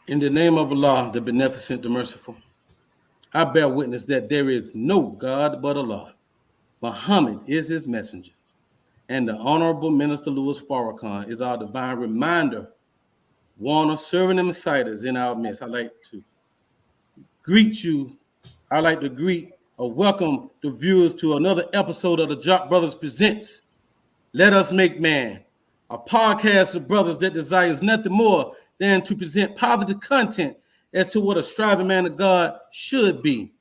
In the name of Allah, the Beneficent, the Merciful, I bear witness that there is no God but Allah. Muhammad is his messenger. And the Honorable Minister Louis Farrakhan is our divine reminder, one of serving the Messiahs in our midst. I'd like to greet or welcome the viewers to another episode of the Jock Brothers Presents Let Us Make Man, a podcast of brothers that desires nothing more than to present positive content as to what a striving man of God should be.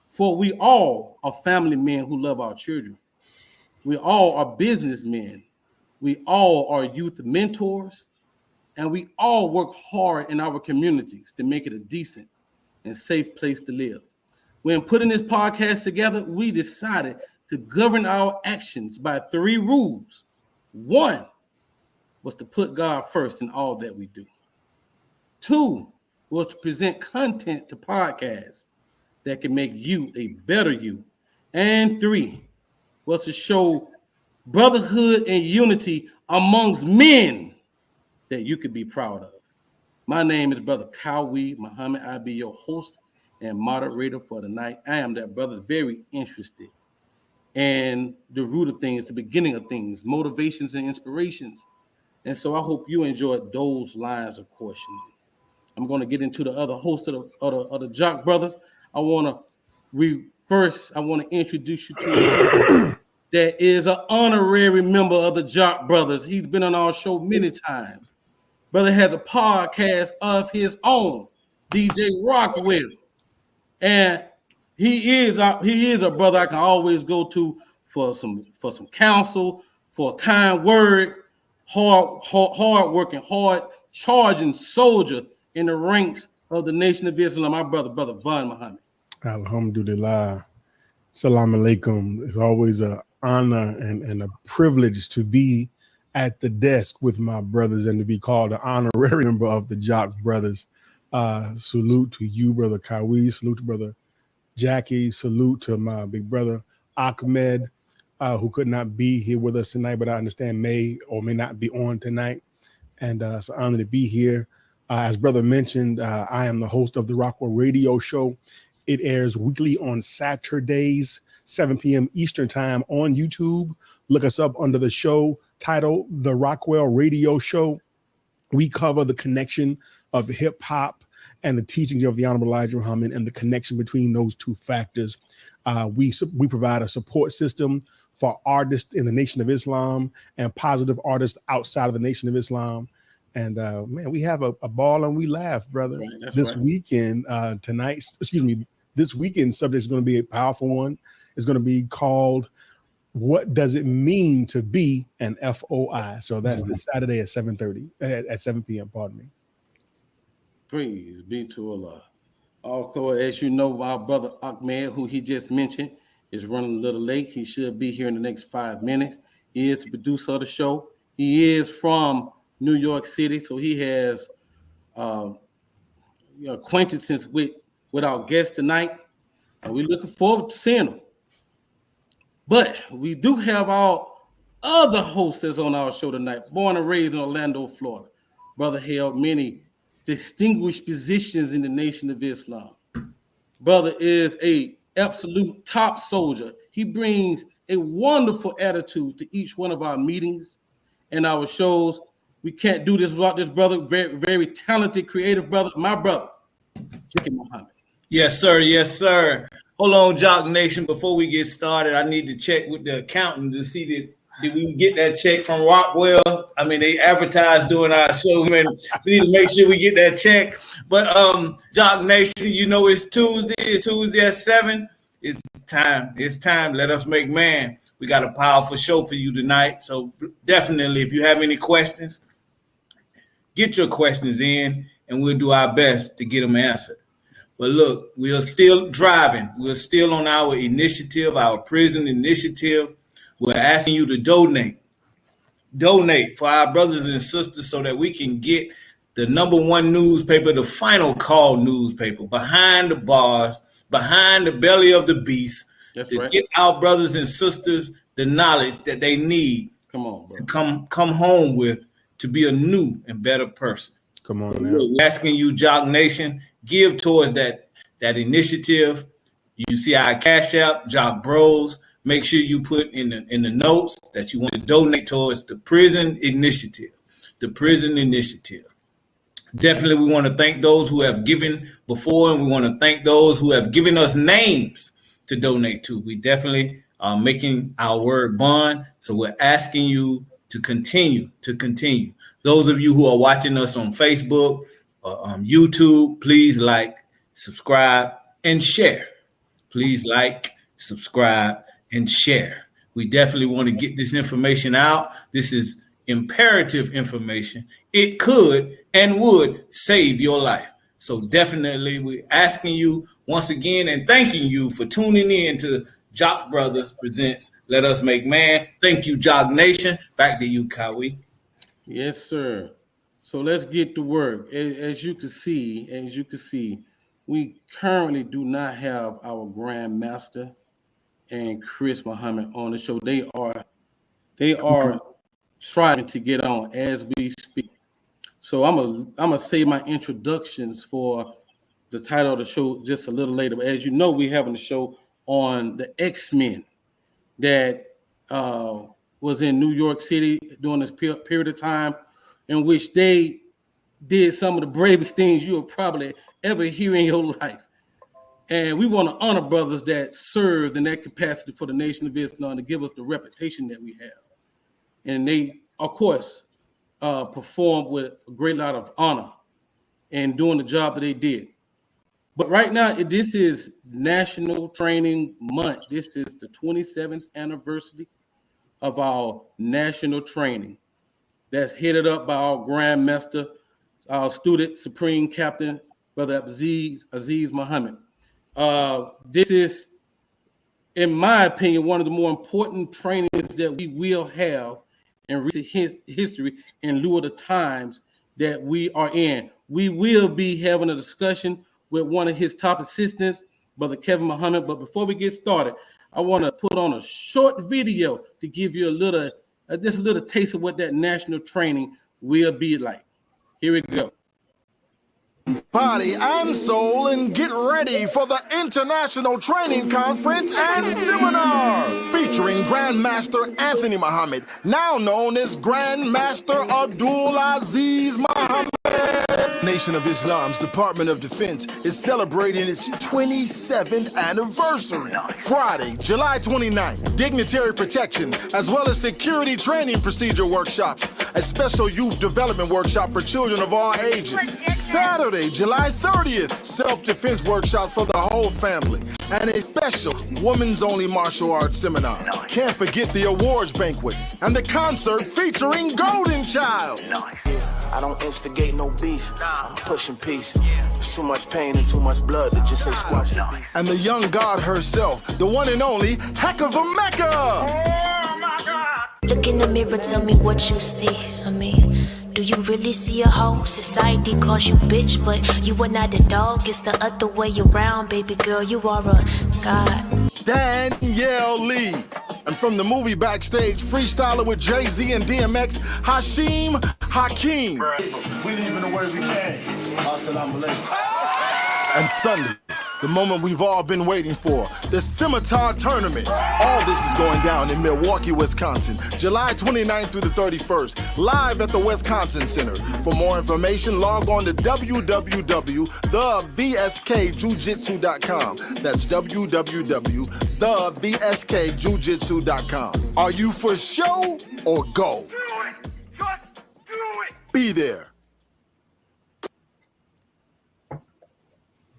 For we all are family men who love our children. We all are businessmen. We all are youth mentors. And we all work hard in our communities to make it a decent and safe place to live. When putting this podcast together, we decided to govern our actions by 3 rules. 1 was to put God first in all that we do. 2 was to present content to podcasts that can make you a better you. And 3 was to show brotherhood and unity amongst men that you could be proud of. My name is Brother Muhammadali. I'll be your host and moderator for the night. I am that brother very interested in the root of things, the beginning of things, motivations and inspirations. And so I hope you enjoyed those lines of questioning. I'm going to get into the other host of the Jock Brothers. I want to introduce you to that is an honorary member of the Jock Brothers. He's been on our show many times. Brother has a podcast of his own, DJ Rockwell. And he is a brother I can always go to for some counsel, for a kind word, hard working, hard charging soldier in the ranks of the Nation of Islam, my brother Muhammad. Alhamdulillah. Assalamu alaikum. It's always an honor and a privilege to be at the desk with my brothers and to be called an honorary member of the Jock Brothers. Salute to you, Brother Kawi. Salute to Brother Jackie. Salute to my big brother Ahmed, who could not be here with us tonight, but I understand may or may not be on tonight. And it's an honor to be here. As brother mentioned, I am the host of the Rockwell Radio Show. It airs weekly on Saturdays, 7 p.m. Eastern Time on YouTube. Look us up under the show title, The Rockwell Radio Show. We cover the connection of hip hop and the teachings of the Honorable Elijahmuhammad and the connection between those two factors. We provide a support system for artists in the Nation of Islam and positive artists outside of the Nation of Islam. And man, we have a ball and we laugh, brother. Right, this weekend, this weekend's subject is going to be a powerful one. It's going to be called "What Does It Mean to Be an FOI?" So that's this Saturday at 7:30 at 7 p.m. Pardon me. Praise be to Allah. Also, as you know, our brother Ahmed, who he just mentioned, is running a little late. He should be here in the next 5 minutes. He is the producer of the show. He is from New York City, so he has acquaintances with our guest tonight, and we're looking forward to seeing him. But we do have our other hostess on our show tonight, born and raised in Orlando, Florida. Brother held many distinguished positions in the Nation of Islam. Brother is a absolute top soldier. He brings a wonderful attitude to each one of our meetings and our shows. We can't do this without this brother, very, very talented, creative brother, my brother, Muhammad. Yes, sir. Yes, sir. Hold on, Jock Nation. Before we get started, I need to check with the accountant to see did we get that check from Rockwell? I mean, they advertised during our show, man. We need to make sure we get that check. But Jock Nation, you know it's Tuesday. It's Tuesday at 7. It's time. It's time. Let us make man. We got a powerful show for you tonight. So definitely, if you have any questions, get your questions in, and we'll do our best to get them answered. But look, we are still driving. We're still on our initiative, our prison initiative. We're asking you to donate for our brothers and sisters so that we can get the #1 newspaper, the final call newspaper, behind the bars, behind the belly of the beast, get our brothers and sisters the knowledge that they need to come home with to be a new and better person. Come on So now. we're asking you, Jock Nation, give towards that initiative. You see our Cash App, Jock Bros. Make sure you put in the notes that you want to donate towards the prison initiative. The prison initiative. Definitely, we want to thank those who have given before, and we want to thank those who have given us names to donate to. We definitely are making our word bond. So we're asking you to continue. Those of you who are watching us on Facebook or on YouTube, please like, subscribe, and share. Please like, subscribe, and share. We definitely want to get this information out. This is imperative information. It could and would save your life. So definitely we're asking you once again and thanking you for tuning in to Jock Brothers Presents Let Us Make Man. Thank you, Jock Nation. Back to you, Kawi. Yes, sir. So let's get to work. As you can see, we currently do not have our Grand Master and Chris Muhammad on the show. They are striving to get on as we speak. So I'm gonna say my introductions for the title of the show just a little later. But as you know, we're having a show on the X-Men that was in New York City during this period of time in which they did some of the bravest things you'll probably ever hear in your life. And we want to honor brothers that served in that capacity for the Nation of Islam to give us the reputation that we have. And they, of course, performed with a great lot of honor and doing the job that they did. But right now, this is National Training Month. This is the 27th anniversary of our national training that's headed up by our Grand Master, our student Supreme Captain, Brother Warithdeenmohammed. This is, in my opinion, one of the more important trainings that we will have in recent history in lieu of the times that we are in. We will be having a discussion with one of his top assistants, Brother Kevin Muhammad. But before we get started, I want to put on a short video to give you just a little taste of what that national training will be like. Here we go. Body and soul, and get ready for the International Training Conference and Seminar featuring Grandmaster Anthonymuhammad, now known as Grandmaster Muhammad. Nation of Islam's Department of Defense is celebrating its 27th anniversary. Friday, July 29th, dignitary protection, as well as security training procedure workshops, a special youth development workshop for children of all ages. Saturday, July 30th, self-defense workshop for the whole family, and a special women's-only martial arts seminar. Can't forget the awards banquet and the concert featuring Golden Child. I don't instigate no beef. I'm pushing peace. There's too much pain and too much blood to just say squash it. And the young god herself, the one and only Heck of a Mecca. Oh my God. Look in the mirror, tell me what you see. I mean, do you really see a hoe? Society calls you bitch, but you are not a dog. It's the other way around, baby girl. You are a god. Danielle Lee. And from the movie Backstage, freestyler with Jay-Z and DMX, Hashim Hakeem. We leaving the way we came. Islaminamerica. And Sunday, the moment we've all been waiting for, the Scimitar Tournament. All this is going down in Milwaukee, Wisconsin, July 29th through the 31st, live at the Wisconsin Center. For more information, log on to www.thevskjujitsu.com. That's www.thevskjujitsu.com. Are you for show or go? Do it. Just do it. Be there.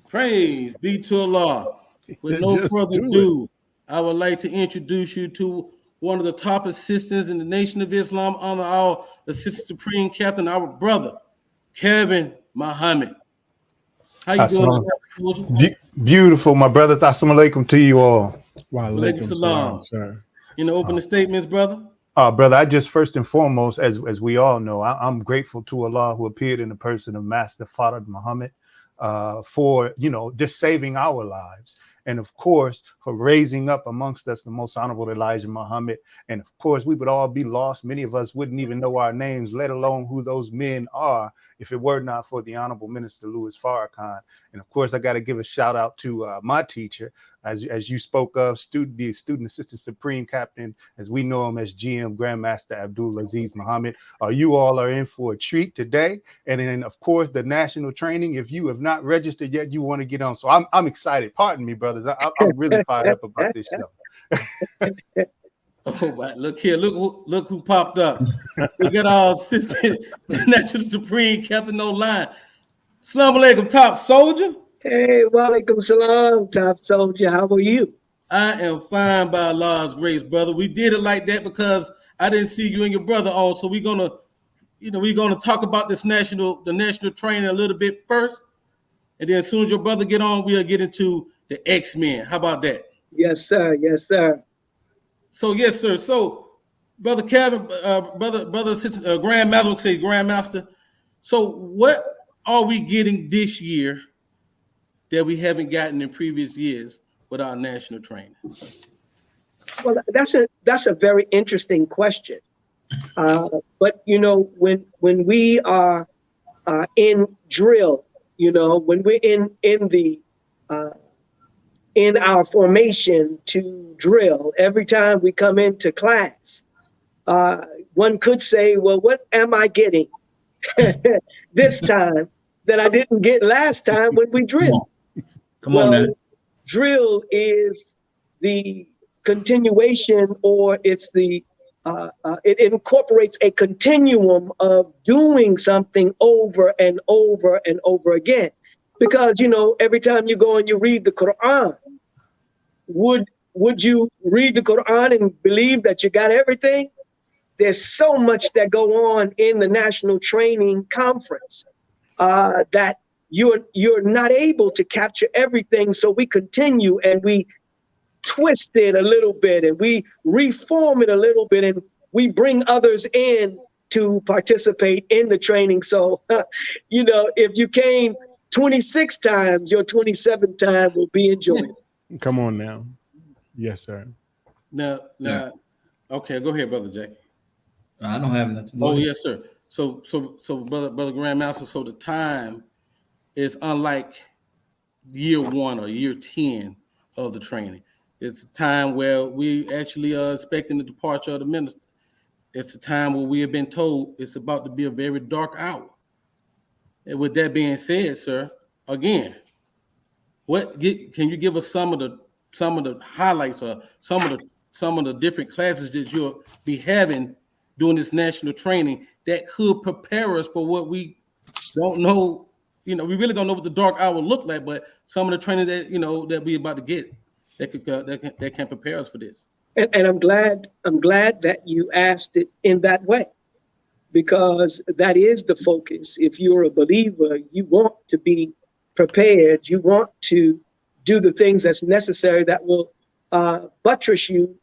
Praise be to Allah. With no further ado, I would like to introduce you to one of the top assistants in the Nation of Islam, under our Assistant Supreme Captain, our brother, Kevin Muhammad. How you doing? Beautiful, my brothers. Assalamu alaikum to you all. Wa alaikum salam, sir. You know, open the statements, brother. Brother, I just first and foremost, as we all know, I'm grateful to Allah who appeared in the person of Master Fardmuhammad for, just saving our lives and of course, for raising up amongst us the most honorable Elijahmuhammad. And of course, we would all be lost. Many of us wouldn't even know our names, let alone who those men are, if it were not for the Honorable Minister Louis Farrakhan. And of course, I got to give a shout out to my teacher, as you spoke of, the Student Assistant Supreme Captain, as we know him as GM Grandmaster Abdul Aziz Muhammad. You all are in for a treat today. And then, of course, the national training. If you have not registered yet, you want to get on. So I'm excited. Pardon me, brothers. I'm really fired up about this show. Oh, right. Look here. Look who popped up. We got our assistant National Supreme Captain No Line. Assalamu alaikum, top soldier. Hey, walaikum salam, top soldier. How are you? I am fine by Allah's grace, brother. We did it like that because I didn't see you and your brother on. So we're gonna talk about the national training a little bit first, and then as soon as your brother get on, we'll get into the X-Men. How about that? Yes, sir. Yes, sir. So yes, sir. So, brother Kevin, brother Grandmaster, say Grandmaster. So, what are we getting this year that we haven't gotten in previous years with our national training? Well, that's a very interesting question. But you know, when we are in drill, you know, when we're in our formation to drill, every time we come into class, one could say, well, what am I getting this time that I didn't get last time when we drilled? Come on, man. Drill is the continuation, or it's the it incorporates a continuum of doing something over and over and over again. Because, you know, every time you go and you read the Quran, would you read the Quran and believe that you got everything? There's so much that go on in the National Training Conference that you're not able to capture everything. So we continue and we twist it a little bit and we reform it a little bit and we bring others in to participate in the training. So, you know, if you came 26 times, your 27th time will be enjoyed. Come on now. Yes, sir. Now, okay, go ahead, brother Jackie. I don't have nothing. Oh, yes, sir. So, brother Grandmaster. So the time is unlike year 1 or year 10 of the training. It's a time where we actually are expecting the departure of the minister. It's a time where we have been told it's about to be a very dark hour. And with that being said, sir, again, can you give us some of the highlights or some of the different classes that you'll be having during this national training that could prepare us for what we don't know? You know, we really don't know what the dark hour look like, but some of the training that that we about to get that can prepare us for this. And I'm glad that you asked it in that way, because that is the focus. If you're a believer, you want to be prepared. You want to do the things that's necessary that will buttress you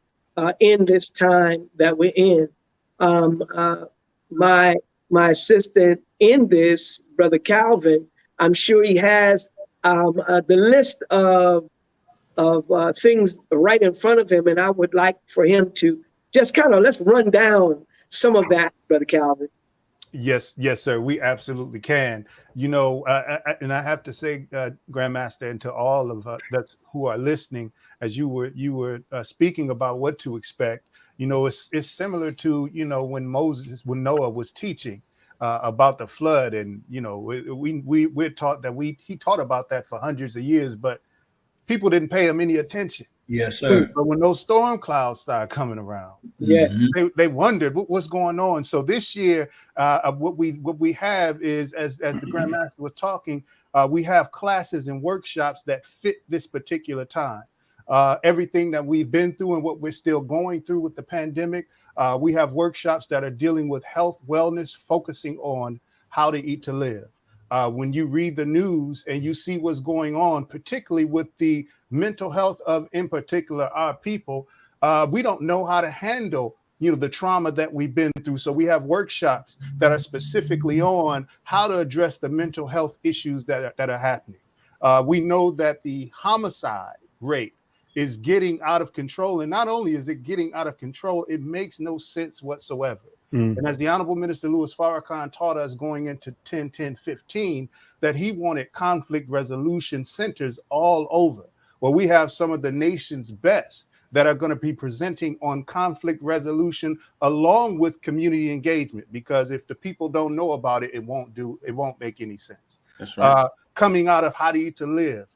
in this time that we're in. My assistant in this, Brother Calvin, I'm sure he has the list of things right in front of him, and I would like for him to just let's run down some of that, Brother Calvin. Yes, sir. We absolutely can. You know, and I have to say, Grandmaster, and to all of us who are listening, as you were speaking about what to expect. You know, it's similar to when Noah was teaching about the flood, and we're taught that he taught about that for hundreds of years, but people didn't pay him any attention. Yes, sir. But when those storm clouds started coming around, yes, they wondered what's going on. So this year, what we have is, as the Grandmaster was talking, we have classes and workshops that fit this particular time. Everything that we've been through and what we're still going through with the pandemic, we have workshops that are dealing with health, wellness, focusing on how to eat to live. When you read the news and you see what's going on, particularly with the mental health of, in particular, our people, we don't know how to handle, the trauma that we've been through. So we have workshops that are specifically on how to address the mental health issues that are happening. We know that the homicide rate is getting out of control. And not only is it getting out of control, it makes no sense whatsoever. And as the Honorable Minister Louis Farrakhan taught us going into 10-10-15, that he wanted conflict resolution centers all over, where we have some of the nation's best that are going to be presenting on conflict resolution along with community engagement. Because if the people don't know about it, it won't make any sense. That's right. Coming out of How to Eat to Live,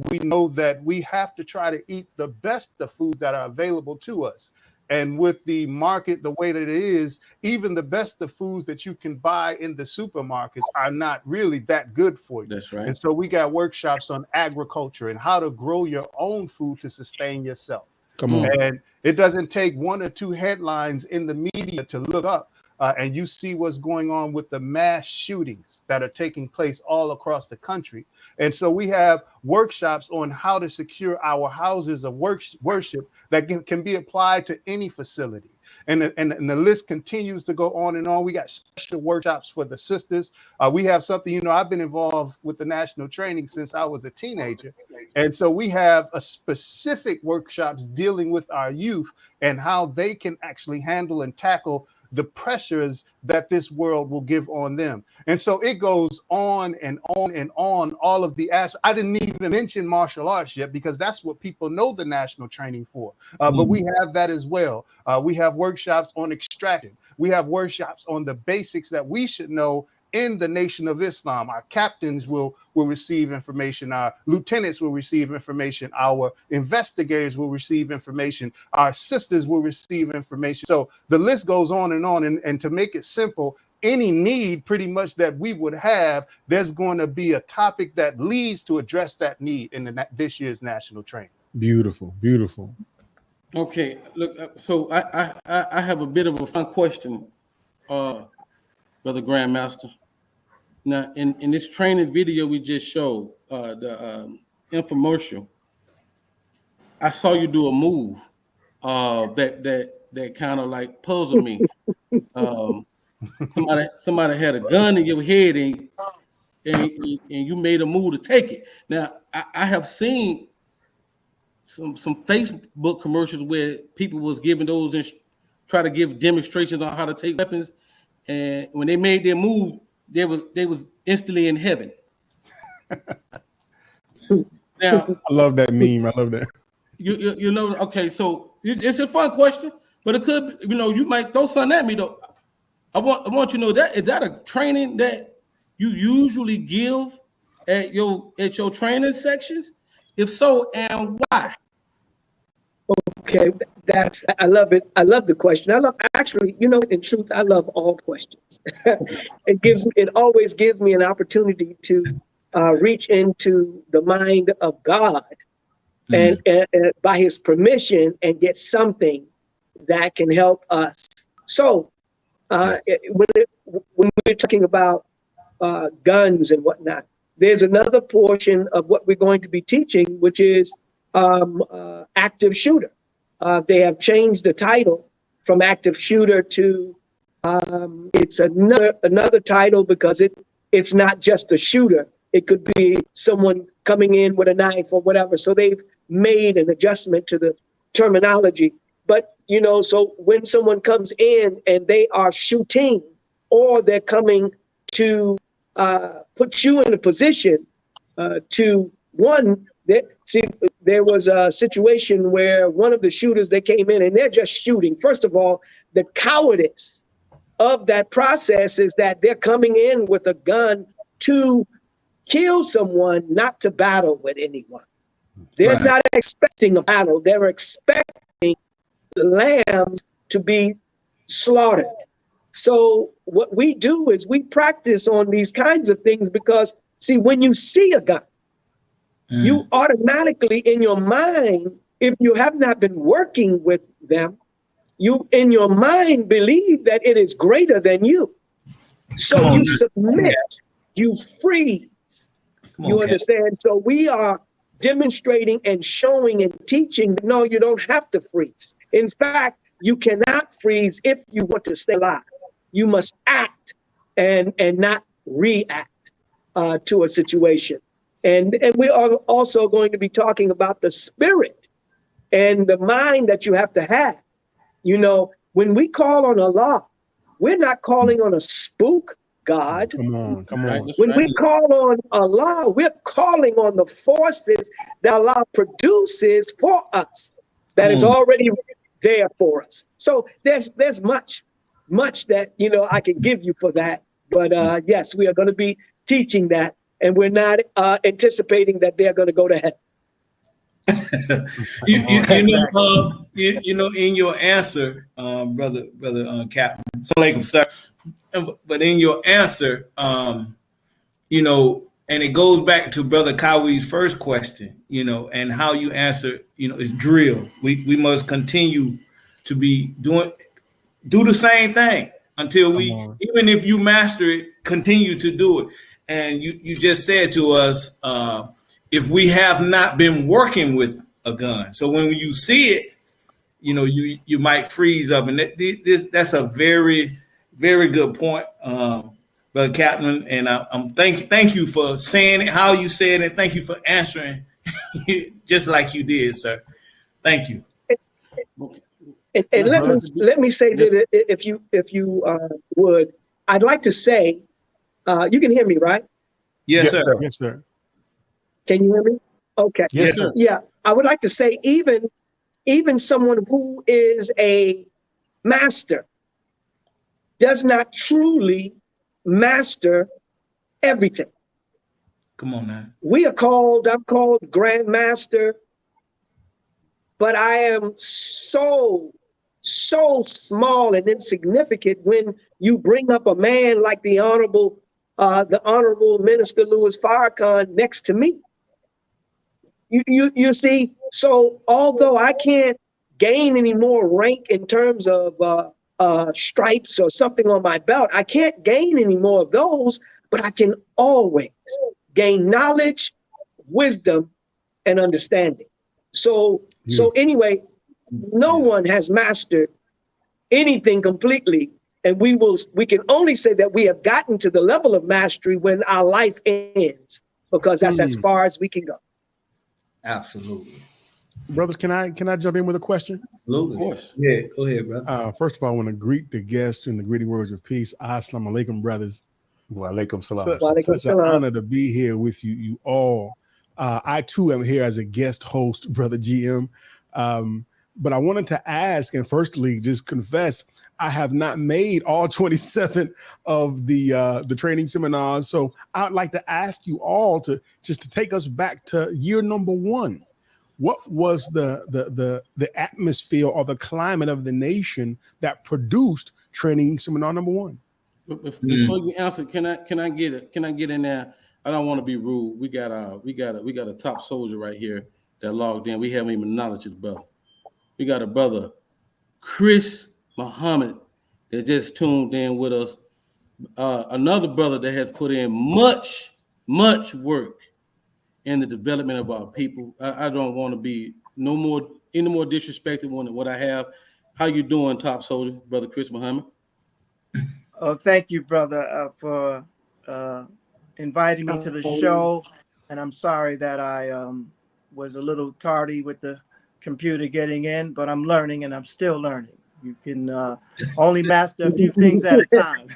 we know that we have to try to eat the best of foods that are available to us. And with the market the way that it is, even the best of foods that you can buy in the supermarkets are not really that good for you. That's right. And so we got workshops on agriculture and how to grow your own food to sustain yourself. Come on. And it doesn't take one or two headlines in the media to look up and you see what's going on with the mass shootings that are taking place all across the country. And so we have workshops on how to secure our houses of worship that can be applied to any facility. And the list continues to go on and on. We got special workshops for the sisters. We have something, I've been involved with the national training since I was a teenager. And so we have a specific workshops dealing with our youth and how they can actually handle and tackle the pressures that this world will give on them. And so it goes on and on and on, all of the aspects. I didn't even mention martial arts yet, because that's what people know the national training for. But we have that as well. We have workshops on extraction. We have workshops on the basics that we should know in the Nation of Islam. Our captains will receive information. Our lieutenants will receive information. Our investigators will receive information. Our sisters will receive information. So the list goes on. And to make it simple, any need pretty much that we would have, there's going to be a topic that leads to address that need in this year's national training. Beautiful, beautiful. Okay, look, so I have a bit of a fun question, Brother Grandmaster. Now, in this training video we just showed, the infomercial, I saw you do a move that kind of like puzzled me. Somebody had a gun in your head and you made a move to take it. Now, I have seen some Facebook commercials where people was giving those and try to give demonstrations on how to take weapons, and when they made their move, they was instantly in heaven. Now, I love that meme. I love that. You know, okay, so it's a fun question, but it could, you might throw something at me though. I want you to know that is that a training that you usually give at your training sections? If so, and why? Okay, I love it. I love the question. In truth, I love all questions. It always gives me an opportunity to reach into the mind of God and by his permission and get something that can help us. So when we're talking about guns and whatnot, there's another portion of what we're going to be teaching, which is active shooter. They have changed the title from active shooter to it's another title because it's not just a shooter. It could be someone coming in with a knife or whatever. So they've made an adjustment to the terminology. But, so when someone comes in and they are shooting, or they're coming to put you in a position to one, there was a situation where one of the shooters, they came in and they're just shooting. First of all, the cowardice of that process is that they're coming in with a gun to kill someone, not to battle with anyone. They're not expecting a battle. They're expecting the lambs to be slaughtered. So what we do is we practice on these kinds of things because, when you see a gun, you automatically in your mind, if you have not been working with them, you in your mind believe that it is greater than you. So you submit, you freeze. You understand? So we are demonstrating and showing and teaching, no, you don't have to freeze. In fact, you cannot freeze if you want to stay alive. You must act and not react to a situation. And we are also going to be talking about the spirit and the mind that you have to have. You know, when we call on Allah, we're not calling on a spook God. Come on. When we call on Allah, we're calling on the forces that Allah produces for us, that is already there for us. So there's much that, you know, I can give you for that. But yes, we are going to be teaching that, and we're not anticipating that they're going to go to hell. you know, in your answer, brother Captain, Assalamualaikum, sir. But in your answer, you know, and it goes back to Brother Kawi's first question, you know, and how you answer, you know, is drill. We must continue to be do the same thing until we, even if you master it, continue to do it. And you just said to us, if we have not been working with a gun, so when you see it, you know, you might freeze up, and that's a very, very good point, Brother Captain. And I'm thank you for saying it how you said it. Thank you for answering just like you did, sir. Thank you. And let me say that if you would, I'd like to say, you can hear me, right? Yes, sir. Yes, sir. Can you hear me? Okay. Yes, sir. Yeah, I would like to say even someone who is a master does not truly master everything. Come on now. I'm called Grandmaster, but I am so small and insignificant when you bring up a man like the Honorable Minister Louis Farrakhan next to me. You see, so although I can't gain any more rank in terms of stripes or something on my belt, I can't gain any more of those, but I can always gain knowledge, wisdom, and understanding. So anyway, no one has mastered anything completely, and we can only say that we have gotten to the level of mastery when our life ends, because that's as far as we can go. Absolutely. Brothers, can I jump in with a question? Absolutely. Of course. Yeah, go ahead, brother. First of all, I want to greet the guests in the greeting words of peace. Assalamualaikum, brothers. Wa alaikum salam. Such an honor to be here with you all. I too am here as a guest host, Brother GM. But I wanted to ask, and firstly, just confess, I have not made all 27 of the training seminars. So I'd like to ask you all to take us back to year number 1. What was the atmosphere or the climate of the nation that produced training seminar number 1? Before you answer, can I get in there? I don't want to be rude. We got a top soldier right here that logged in. We haven't even acknowledged his brother. We got a brother, Chris Muhammad, that just tuned in with us. Another brother that has put in much work in the development of our people. I don't want to be any more disrespectful than what I have. How you doing, top soldier, brother Chris Muhammad? Oh, thank you, brother, for inviting me to the show. And I'm sorry that I was a little tardy with the computer getting in, but I'm learning and I'm still learning. You can only master a few things at a time.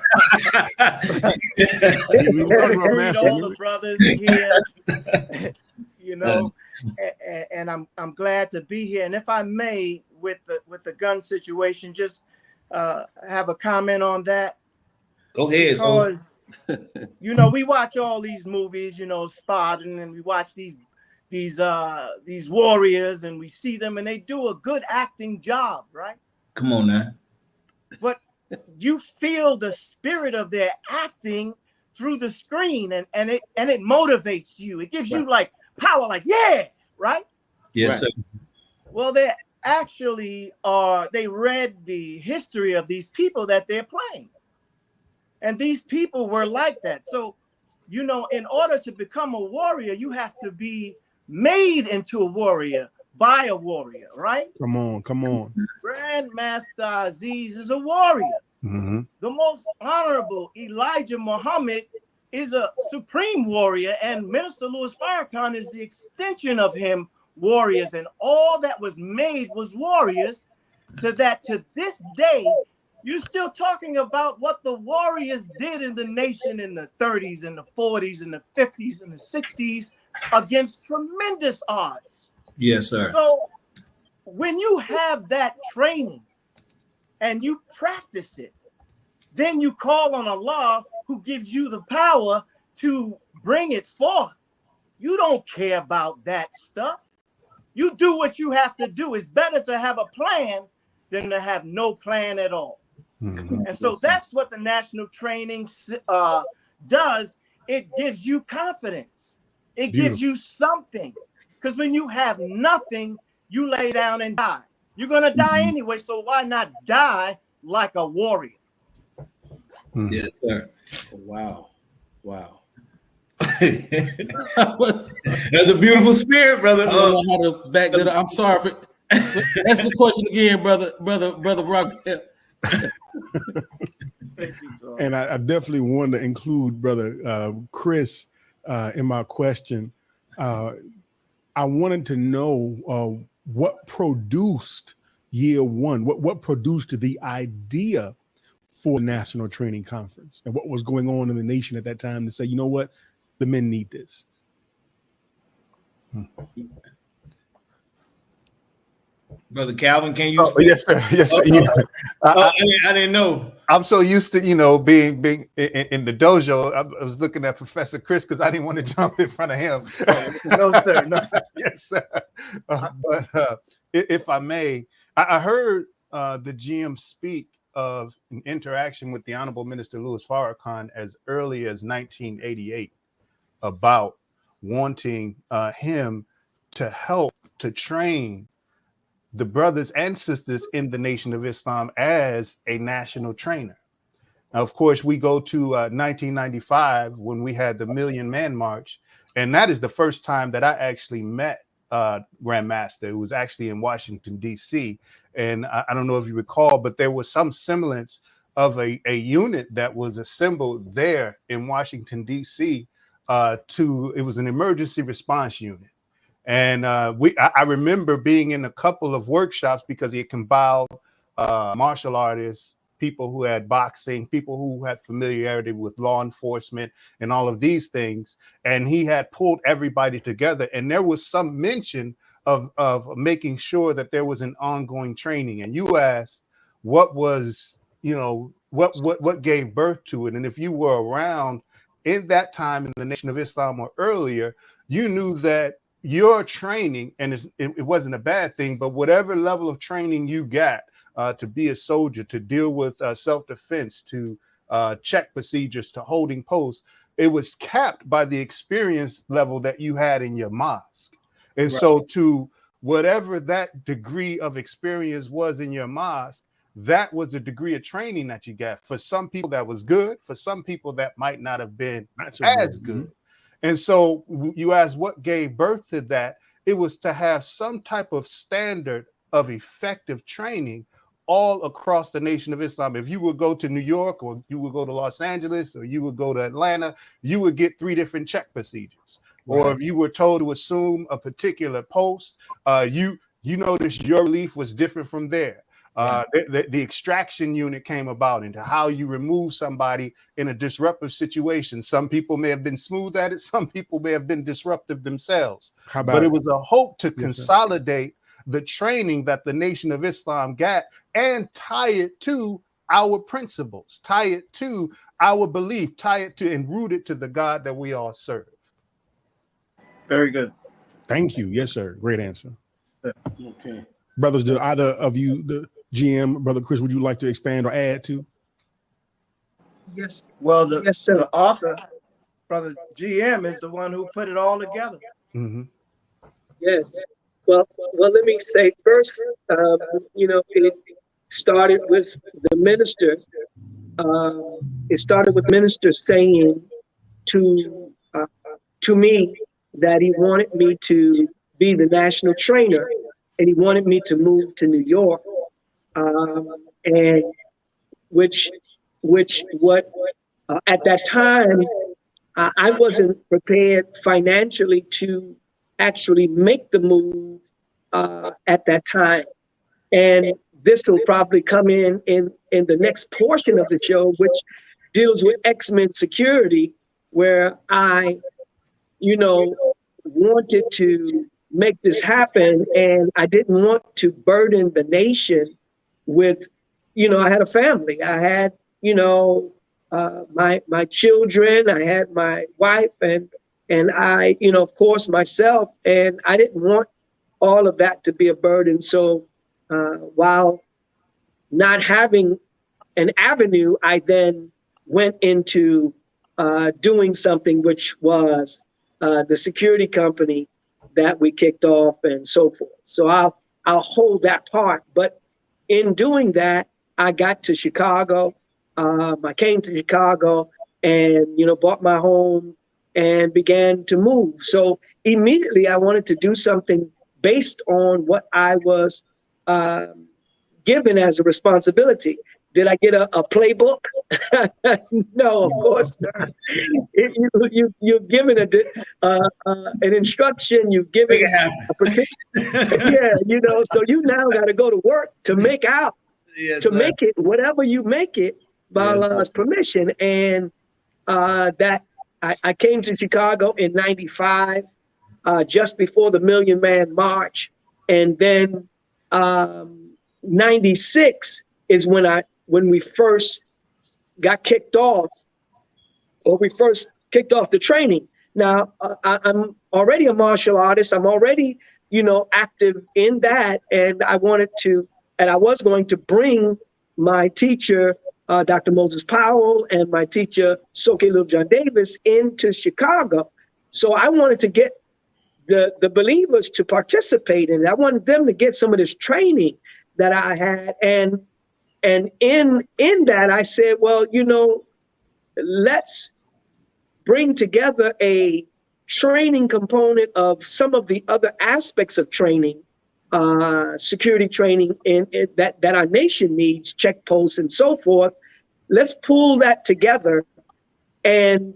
All the brothers here, you know, and I'm glad to be here. And if I may, with the gun situation, just have a comment on that. Go ahead. Because you know, we watch all these movies, you know, Spartan, and we watch these warriors, and we see them, and they do a good acting job, right? Come on now. But you feel the spirit of their acting through the screen, and it motivates you. It gives you like power, like, yeah, right? Yes, right. Sir. Well, they actually they read the history of these people that they're playing. And these people were like that. So, you know, in order to become a warrior, you have to be made into a warrior by a warrior, right? Come on. Grandmaster Aziz is a warrior. Mm-hmm. The most honorable Elijahmuhammad is a supreme warrior, and Minister Louis Farrakhan is the extension of him, warriors, and all that was made was warriors. To this day, you're still talking about what the warriors did in the nation in the 30s and the 40s and the 50s and the 60s against tremendous odds. Yes, sir. So when you have that training and you practice it, then you call on Allah, who gives you the power to bring it forth. You don't care about that stuff. You do what you have to do. It's better to have a plan than to have no plan at all. Mm-hmm. And so that's what the national training does. It gives you confidence. It gives you something. Because when you have nothing, you lay down and die. You're going to die anyway, so why not die like a warrior? Yes, sir. Wow. That's a beautiful spirit, brother. I don't know how to back that up. I'm sorry for that's the question again, brother Rock. And I definitely want to include brother Chris in my question. I wanted to know what produced year one, what produced the idea for National Training Conference, and what was going on in the nation at that time to say, you know what, the men need this. Brother Calvin, can you? Yes, sir. Yes, sir. I didn't know. I'm so used to, being in the dojo. I was looking at Professor Chris because I didn't want to jump in front of him. No, sir. No, sir. Yes, sir. But if I may, I heard the GM speak of an interaction with the Honorable Minister Louis Farrakhan as early as 1988 about wanting him to help to train the brothers and sisters in the Nation of Islam as a national trainer. Now, of course, we go to 1995 when we had the Million Man March, and that is the first time that I actually met Grandmaster. It was actually in Washington, D.C., and I don't know if you recall, but there was some semblance of a unit that was assembled there in Washington, D.C. It was an emergency response unit. And I remember being in a couple of workshops because he compiled martial artists, people who had boxing, people who had familiarity with law enforcement and all of these things. And he had pulled everybody together. And there was some mention of making sure that there was an ongoing training. And you asked what was, what gave birth to it. And if you were around in that time in the Nation of Islam or earlier, you knew that your training, and it wasn't a bad thing, but whatever level of training you got to be a soldier, to deal with self-defense, to check procedures, to holding posts, it was capped by the experience level that you had in your mosque. And so to whatever that degree of experience was in your mosque, that was a degree of training that you got. For some people that was good, for some people that might not have been as good. And so you asked what gave birth to that. It was to have some type of standard of effective training all across the Nation of Islam. If you would go to New York, or you would go to Los Angeles, or you would go to Atlanta, you would get 3 different check procedures. Right. Or if you were told to assume a particular post, you noticed your relief was different from there. The extraction unit came about into how you remove somebody in a disruptive situation. Some people may have been smooth at it. Some people may have been disruptive themselves. But it was a hope to consolidate the training that the Nation of Islam got and tie it to our principles, tie it to our belief, tie it to and root it to the God that we all serve. Very good. Thank you. Yes, sir. Great answer. Okay. Brothers, do either of you, the GM, Brother Chris, would you like to expand or add to? Yes. Well, yes, sir. The author, Brother GM, is the one who put it all together. Mm-hmm. Yes. Well, let me say first, it started with the minister. It started with minister saying to me that he wanted me to be the national trainer, and he wanted me to move to New York, and which at that time I wasn't prepared financially to actually make the move at that time. And this will probably come in the next portion of the show, which deals with X-Men security, where I, wanted to make this happen, and I didn't want to burden the nation with, I had a family. I had, my children, I had my wife, and I, of course, myself, and I didn't want all of that to be a burden. So while not having an avenue, I then went into doing something, which was the security company that we kicked off and so forth. So I'll hold that part. But in doing that, I got to Chicago. I came to Chicago and, bought my home and began to move. So immediately I wanted to do something based on what I was given as a responsibility. Did I get a playbook? No, of course not. You're given an instruction. You've given a particular, So you now got to go to work to make out, make it whatever you make it by Allah's permission. And that I came to Chicago in '95, just before the Million Man March, and then '96 is when we first got kicked off, or we first kicked off the training. Now, I'm already a martial artist. I'm already, active in that. And I was going to bring my teacher, Dr. Moses Powell, and my teacher, Soke Lil John Davis, into Chicago. So I wanted to get the believers to participate in it. I wanted them to get some of this training that I had. And in that, I said, well, let's bring together a training component of some of the other aspects of training, security training that our nation needs, check posts and so forth. Let's pull that together. And,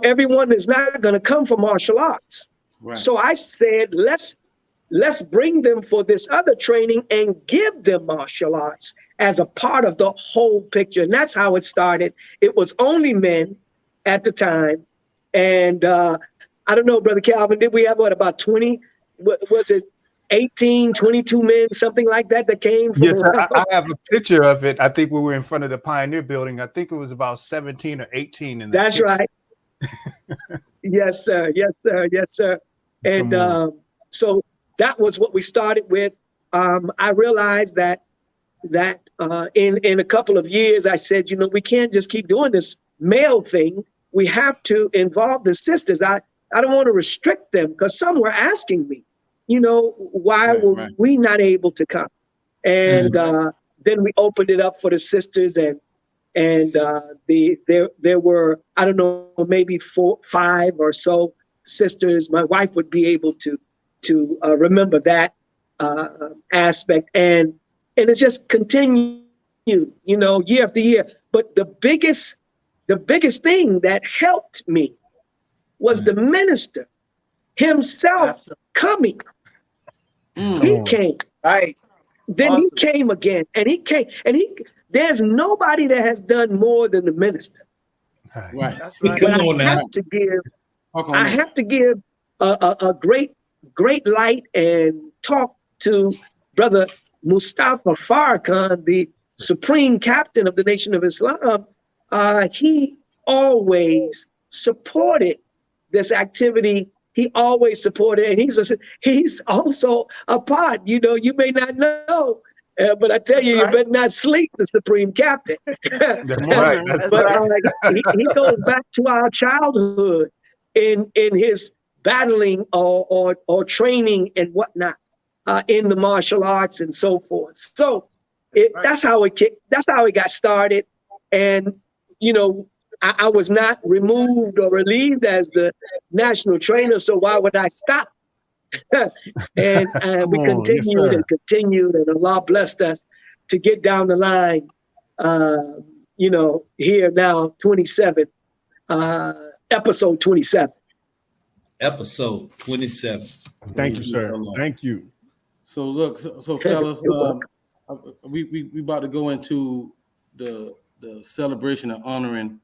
everyone is not going to come from martial arts. Right. So I said, let's bring them for this other training and give them martial arts as a part of the whole picture. And that's how it started. It was only men at the time. And I don't know, Brother Calvin, did we have about 20? Was it 18, 22 men, something like that came from? Yes, I have a picture of it. I think we were in front of the Pioneer Building. I think it was about 17 or 18 in that. That's picture. Right. Yes, sir. Yes, sir. Yes, sir. And so that was what we started with. I realized that in a couple of years, I said, we can't just keep doing this male thing. We have to involve the sisters. I don't want to restrict them, because some were asking me, why were we not able to come? And then we opened it up for the sisters, and there were, I don't know, maybe 4, 5 or so sisters. My wife would be able to remember that aspect, and it's just continued, year after year. But the biggest thing that helped me was the minister himself coming. He came. Right. Then he came again, and he came, and there's nobody that has done more than the minister. Right. That's right. I have to give a great light and talk to Brother Mustafa Farrakhan, the supreme captain of the Nation of Islam. He always supported this activity. He always supported, and he's also a part. You may not know, but I tell you, you better not sleep, the supreme captain. That's right. That's right. He goes back to our childhood in his battling or training and whatnot in the martial arts and so forth. So that's how it got started. And I was not removed or relieved as the national trainer, so why would I stop? And we continued and continued, and Allah blessed us to get down the line. Here now, 27 episode 27. Episode 27. Thank you, sir. Thank you. So look, so fellas, we about to go into the celebration and honoring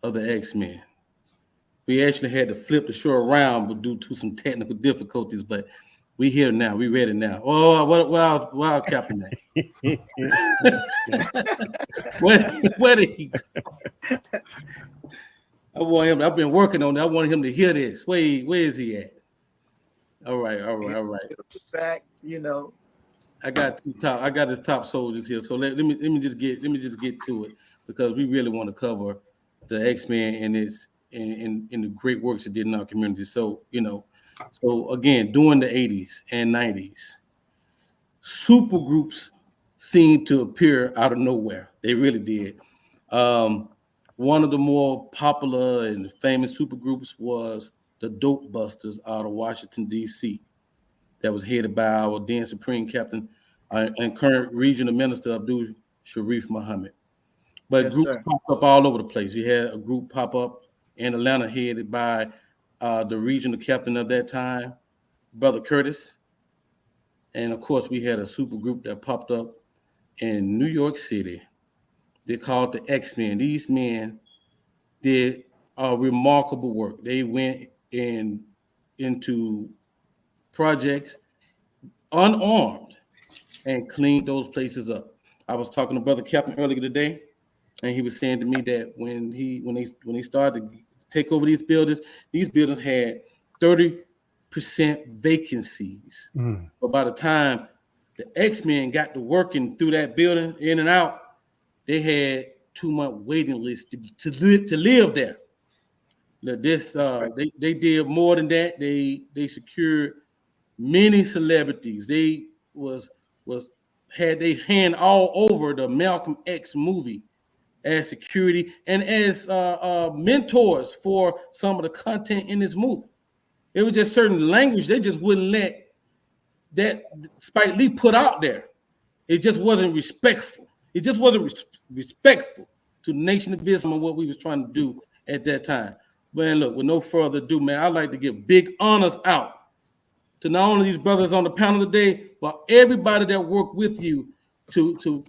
of the X-Men. We actually had to flip the show around, but due to some technical difficulties, but we here now. We ready now. Oh, wow, Captain. Where did he go? I want him. I've been working on it. I want him to hear this. Where is he at? All right. Back, you know. I got his top soldiers here. So let me just get to it, because we really want to cover the X-Men and its in the great works it did in our community. So, you know, so again, during the 80s and 90s, super groups seemed to appear out of nowhere. They really did. One of the more popular and famous super groups was the Dopebusters out of Washington, D.C. that was headed by our then Supreme Captain and current Regional Minister Abdul Sharif Muhammad. But Yes, groups sir. popped up all over the place. We had a group pop up in Atlanta headed by the regional captain of that time, Brother Curtis. And of course, we had a super group that popped up in New York City. They called the X-Men. These men did remarkable work. They went into projects unarmed and cleaned those places up. I was talking to Brother Captain earlier today, and he was saying to me that when they started to take over these buildings had 30% vacancies. But by the time the X-Men got to working through that building in and out, they had 2-month waiting list to live there. They did more than that. They secured many celebrities. They had their hand all over the MalcolmX movie as security and as mentors for some of the content in this movie. It was just certain language they just wouldn't let that Spike Lee put out there. It just wasn't respectful. It just wasn't respectful to the Nation of Islam and what we was trying to do at that time. Man, look, with no further ado, man, I'd like to give big honors out to not only these brothers on the panel today, but everybody that worked with you to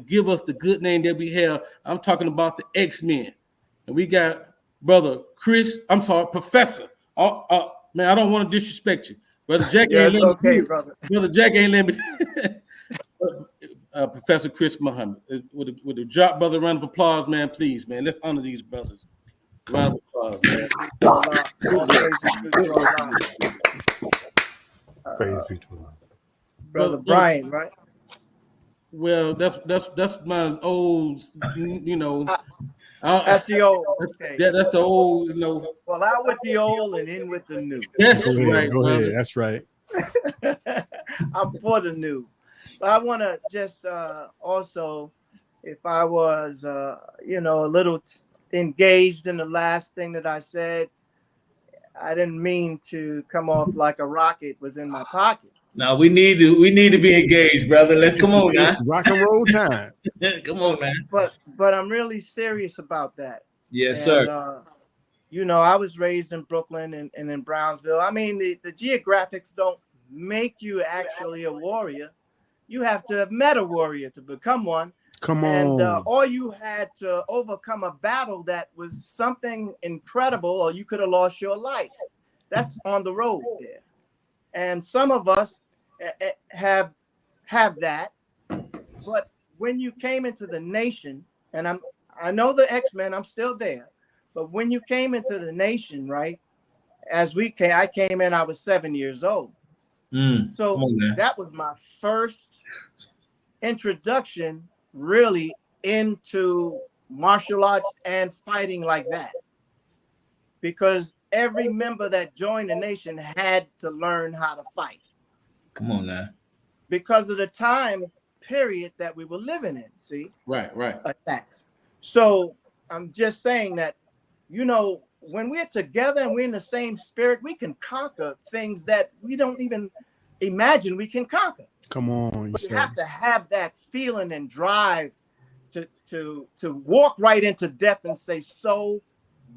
give us the good name that we have. I'm talking about the X-Men. And we got Professor. Man, I don't want to disrespect you. Brother Jack ain't let me. Brother Jack ain't let me. Professor Chris Muhammad. With a drop, brother, round of applause, man, please, man. Let's honor these brothers. Round of applause, man. Praise be to Allah. Brother Brian, right? Well, that's my old, you know. That's the old. Okay. That's the old, you know. Well, out with the old and in with the new. That's right. Go ahead. That's right. I'm for the new. But I want to just also, if I was, a little engaged in the last thing that I said, I didn't mean to come off like a rocket was in my pocket. Now we need to be engaged, brother. Let's come on now. It's rock and roll time. Come on, man. But I'm really serious about that. Yes, sir. I was raised in Brooklyn and in Brownsville. I mean, the geographics don't make you actually a warrior. You have to have met a warrior to become one. Come on. And or you had to overcome a battle that was something incredible, or you could have lost your life. That's on the road there. And some of us have that. But when you came into the nation, and I know the X-Men, I'm still there. But when you came into the nation, right? I came in, I was 7 years old. So that was my first introduction really into martial arts and fighting like that. Because every member that joined the nation had to learn how to fight. Come on now. Because of the time period that we were living in, see? Right. Attacks. So I'm just saying that, when we're together and we're in the same spirit, we can conquer things that we don't even imagine we can conquer. Come on. But you have to have that feeling and drive to walk right into death and say, so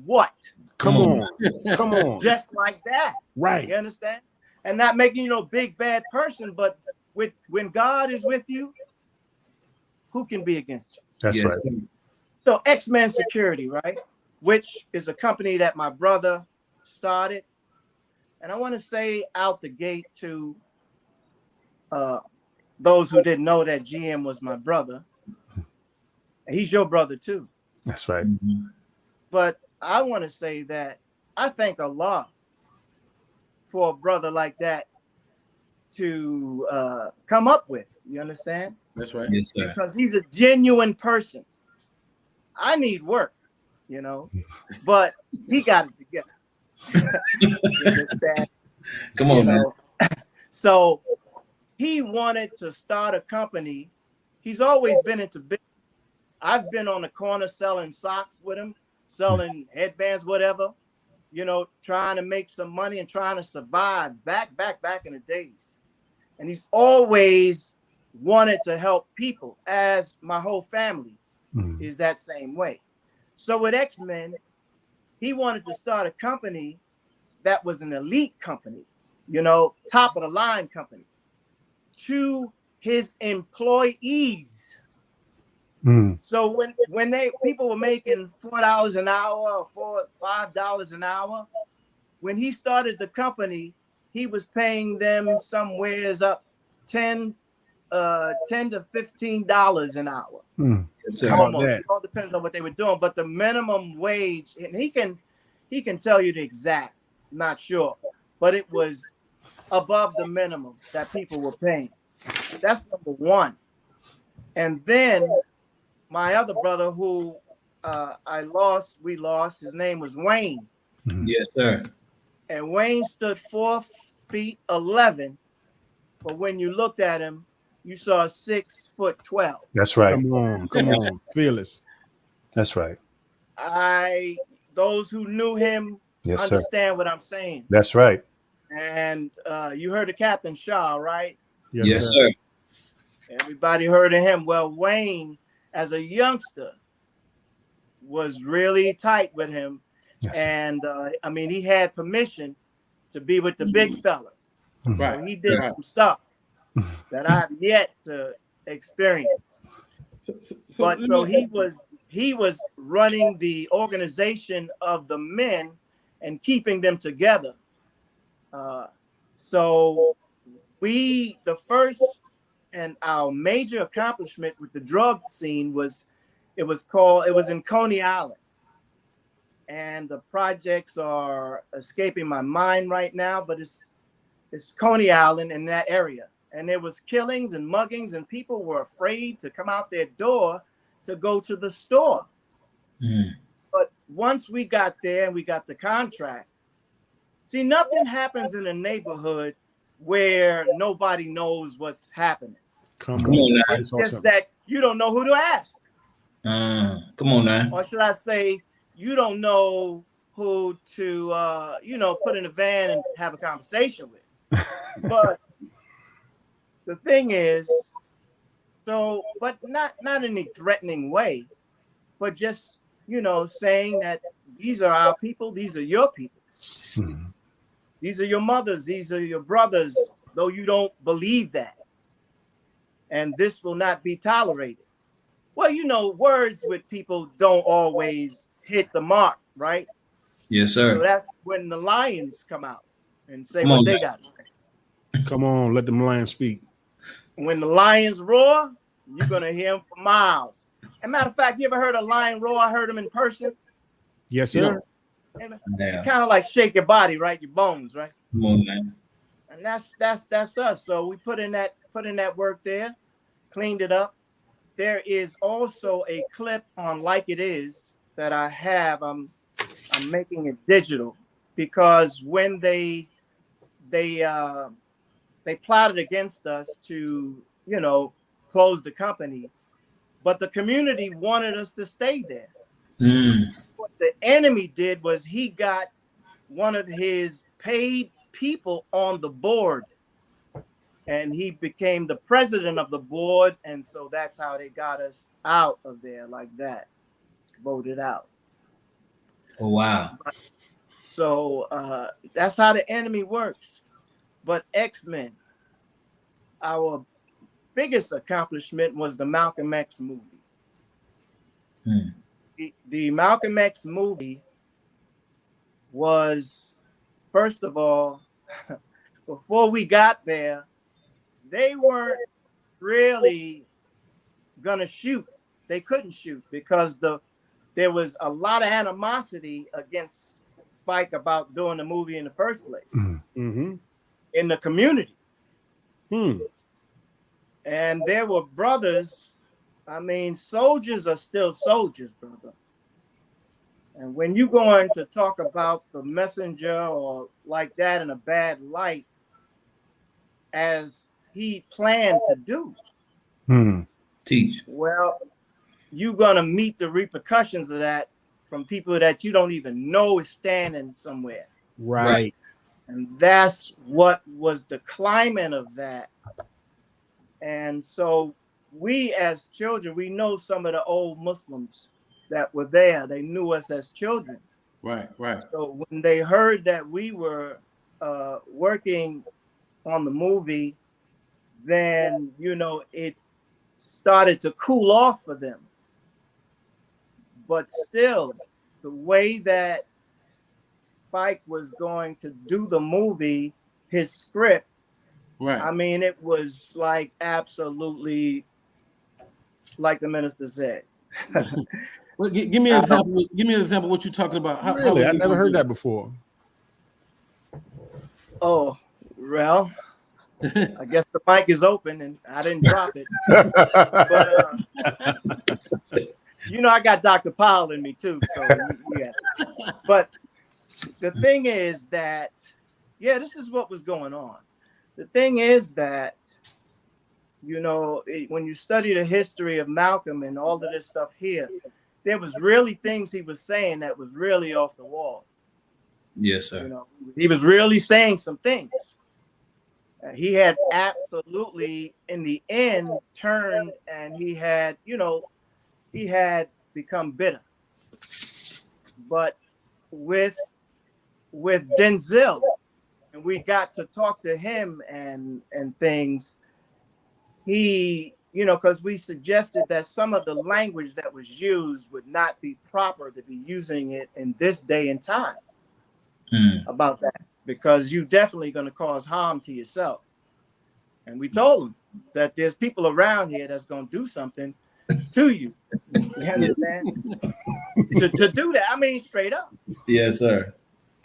what? Come on. Come on. Just like that. Right. You understand? And not making you no big bad person, but when God is with you, who can be against you? That's right. So X-Men Security, right? Which is a company that my brother started. And I want to say out the gate to those who didn't know that GM was my brother. And he's your brother too. That's right. But I want to say that I thank Allah for a brother like that to come up with. You understand? That's right. Yes, sir. Because he's a genuine person. I need work, you know, but he got it together. You understand? Come on, man. So he wanted to start a company. He's always been into business. I've been on the corner selling socks with him, selling headbands, whatever, you know, trying to make some money and trying to survive back in the days. And he's always wanted to help people, as my whole family is that same way. So with X-Men, he wanted to start a company that was an elite company, you know, top of the line company to his employees. So when people were making $4 an hour or $5 an hour, when he started the company, he was paying them somewheres up $10 to $15 an hour. Almost. It all depends on what they were doing, but the minimum wage, and he can tell you the exact, not sure, but it was above the minimum that people were paying. That's number one. And then my other brother who we lost, his name was Wayne. Yes, sir. And Wayne stood 4'11", but when you looked at him, you saw 6'12". That's right. Come on, fearless. That's right. Those who knew him understand what I'm saying. That's right. And you heard of Captain Shaw, right? Yes, sir. Everybody heard of him. Well, Wayne, as a youngster, was really tight with him. Yes. And I mean, he had permission to be with the big fellas. Right. So he did some stuff that I've yet to experience. So he was running the organization of the men and keeping them together. So the first and our major accomplishment with the drug scene was in Coney Island. And the projects are escaping my mind right now, but it's Coney Island in that area. And there was killings and muggings, and people were afraid to come out their door to go to the store. But once we got there and we got the contract, see, nothing happens in a neighborhood where nobody knows what's happening. Come on now. It's just that you don't know who to ask. Come on now. Or should I say, you don't know who to, put in a van and have a conversation with. But the thing is, but not in any threatening way, but just, saying that these are our people, these are your people. These are your mothers, these are your brothers, though you don't believe that. And this will not be tolerated. Well, words with people don't always hit the mark, right? Yes, sir. So that's when the lions come out and say what they got to say. Come on, let them lions speak. When the lions roar, you're going to hear them for miles. As a matter of fact, you ever heard a lion roar? I heard them in person. Yes, sir. You kind of like shake your body, right? Your bones, right? Come on, man. And that's us. So we put in that work there, cleaned it up. There is also a clip on Like It Is that I have. I'm making it digital because when they plotted against us to, close the company, but the community wanted us to stay there. What the enemy did was he got one of his paid people on the board, and he became the president of the board, and so that's how they got us out of there like that, voted out. Oh, wow. So that's how the enemy works. But X-Men, our biggest accomplishment was the Malcolm X movie. The Malcolm X movie was, first of all, before we got there, they weren't really gonna shoot. They couldn't shoot because there was a lot of animosity against Spike about doing the movie in the first place in the community. And there were brothers. I mean, soldiers are still soldiers, brother. And when you're going to talk about the messenger or like that in a bad light, as he planned to do, teach. Well, you're gonna meet the repercussions of that from people that you don't even know is standing somewhere. Right. And that's what was the climate of that. And so we as children, we know some of the old Muslims that were there. They knew us as children. Right, right. So when they heard that we were working on the movie, then, you know, it started to cool off for them. But still, the way that Spike was going to do the movie, his script, right. I mean, it was like absolutely, like the minister said. Well, give me an example. Give me an example of what you're talking about. Really? I never heard that before. Oh, well, I guess the mic is open and I didn't drop it. But, you know, I got Dr. Powell in me too. So yeah. But the thing is that, yeah, this is what was going on. The thing is that, you know, when you study the history of Malcolm and all of this stuff here, there was really things he was saying that was really off the wall. Yes, sir. You know, he was really saying some things. He had absolutely, in the end, turned and he had, you know, he had become bitter. But with Denzel, and we got to talk to him and things, he, you know, because we suggested that some of the language that was used would not be proper to be using it in this day and time about that, because you definitely going to cause harm to yourself. And we told him that there's people around here that's going to do something to you. You understand? to do that. I mean, straight up. Yes, sir.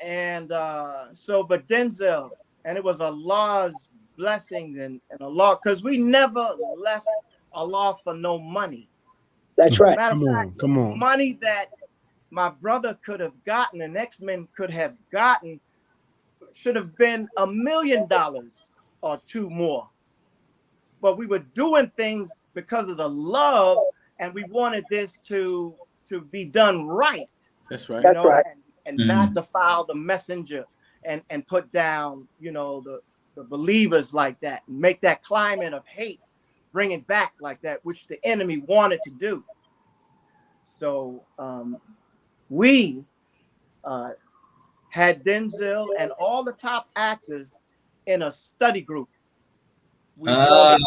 And but Denzel, and it was Allah's blessings and Allah, because we never left Allah for no money. That's right. Matter of fact, come on. Money that my brother could have gotten and X-Men could have gotten should have been $1 million or two more. But we were doing things because of the love, and we wanted this to be done right. That's right. That's right. And not defile the messenger and put down, you know, the believers like that, and make that climate of hate, bring it back like that, which the enemy wanted to do. So we had Denzel and all the top actors in a study group. That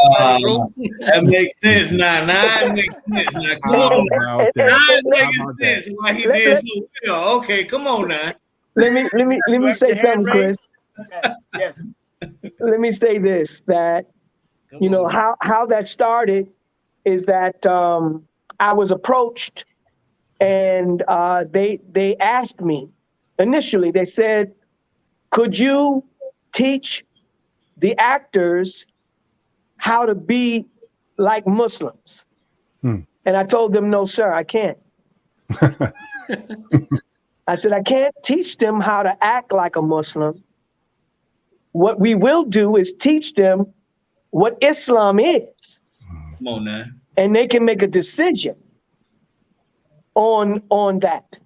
makes sense now. Now it makes sense now. Come on now. Now it makes sense why he did so well. Okay, come on now. Let me say something, Chris. Yes. Let me say this, that you know how that started is that I was approached and they asked me initially, they said, could you teach the actors how to be like Muslims? And I told them, no, sir, I can't. I said, I can't teach them how to act like a Muslim. What we will do is teach them what Islam is. Come on now. And they can make a decision on that.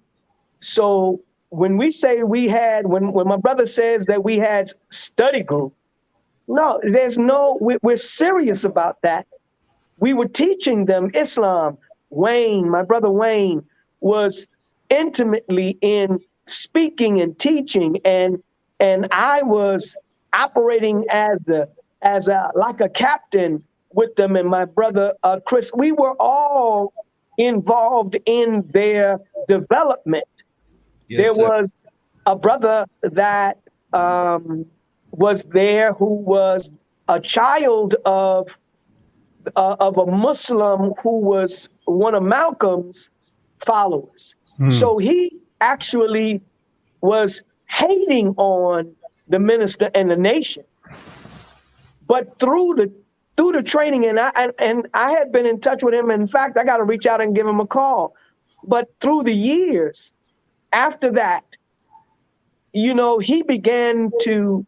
So when we say when my brother says that we had study group, no, we're serious about that. We were teaching them Islam. My brother Wayne was intimately in speaking and teaching, and I was operating as a like a captain with them, and my brother Chris. We were all involved in their development. Yes, there sir. was a brother that was there who was a child of a Muslim who was one of Malcolm's followers. So he actually was hating on the minister and the nation. But through the training, and I had been in touch with him. In fact, I got to reach out and give him a call. But through the years after that, you know, he began to,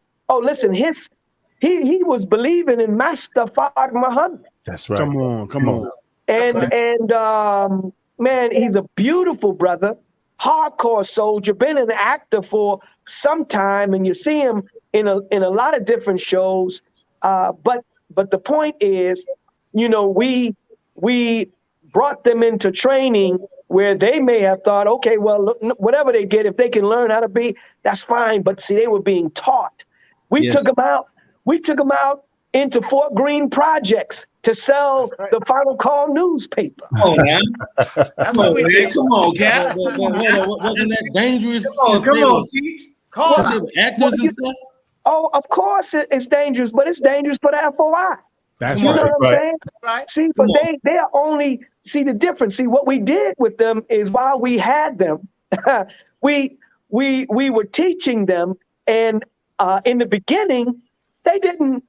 he was believing in Masterfardmuhammad. That's right. Come on. And man, he's a beautiful brother, hardcore soldier, been an actor for some time, and you see him in a lot of different shows. But the point is, you know, we brought them into training where they may have thought, okay, well, look, whatever they get, if they can learn how to be, that's fine. But see, they were being taught. We took them out. We took them out into Fort Greene projects to sell the Final Call newspaper. Oh, man. Come on, Cap. Wasn't that dangerous? Come on, Teach. Actors and stuff? Oh, of course it's dangerous, but it's dangerous for the FOI. That's you right. know what I'm saying? Right. See, but they are only, see the difference. See, what we did with them is while we had them, we were teaching them, and in the beginning, they didn't,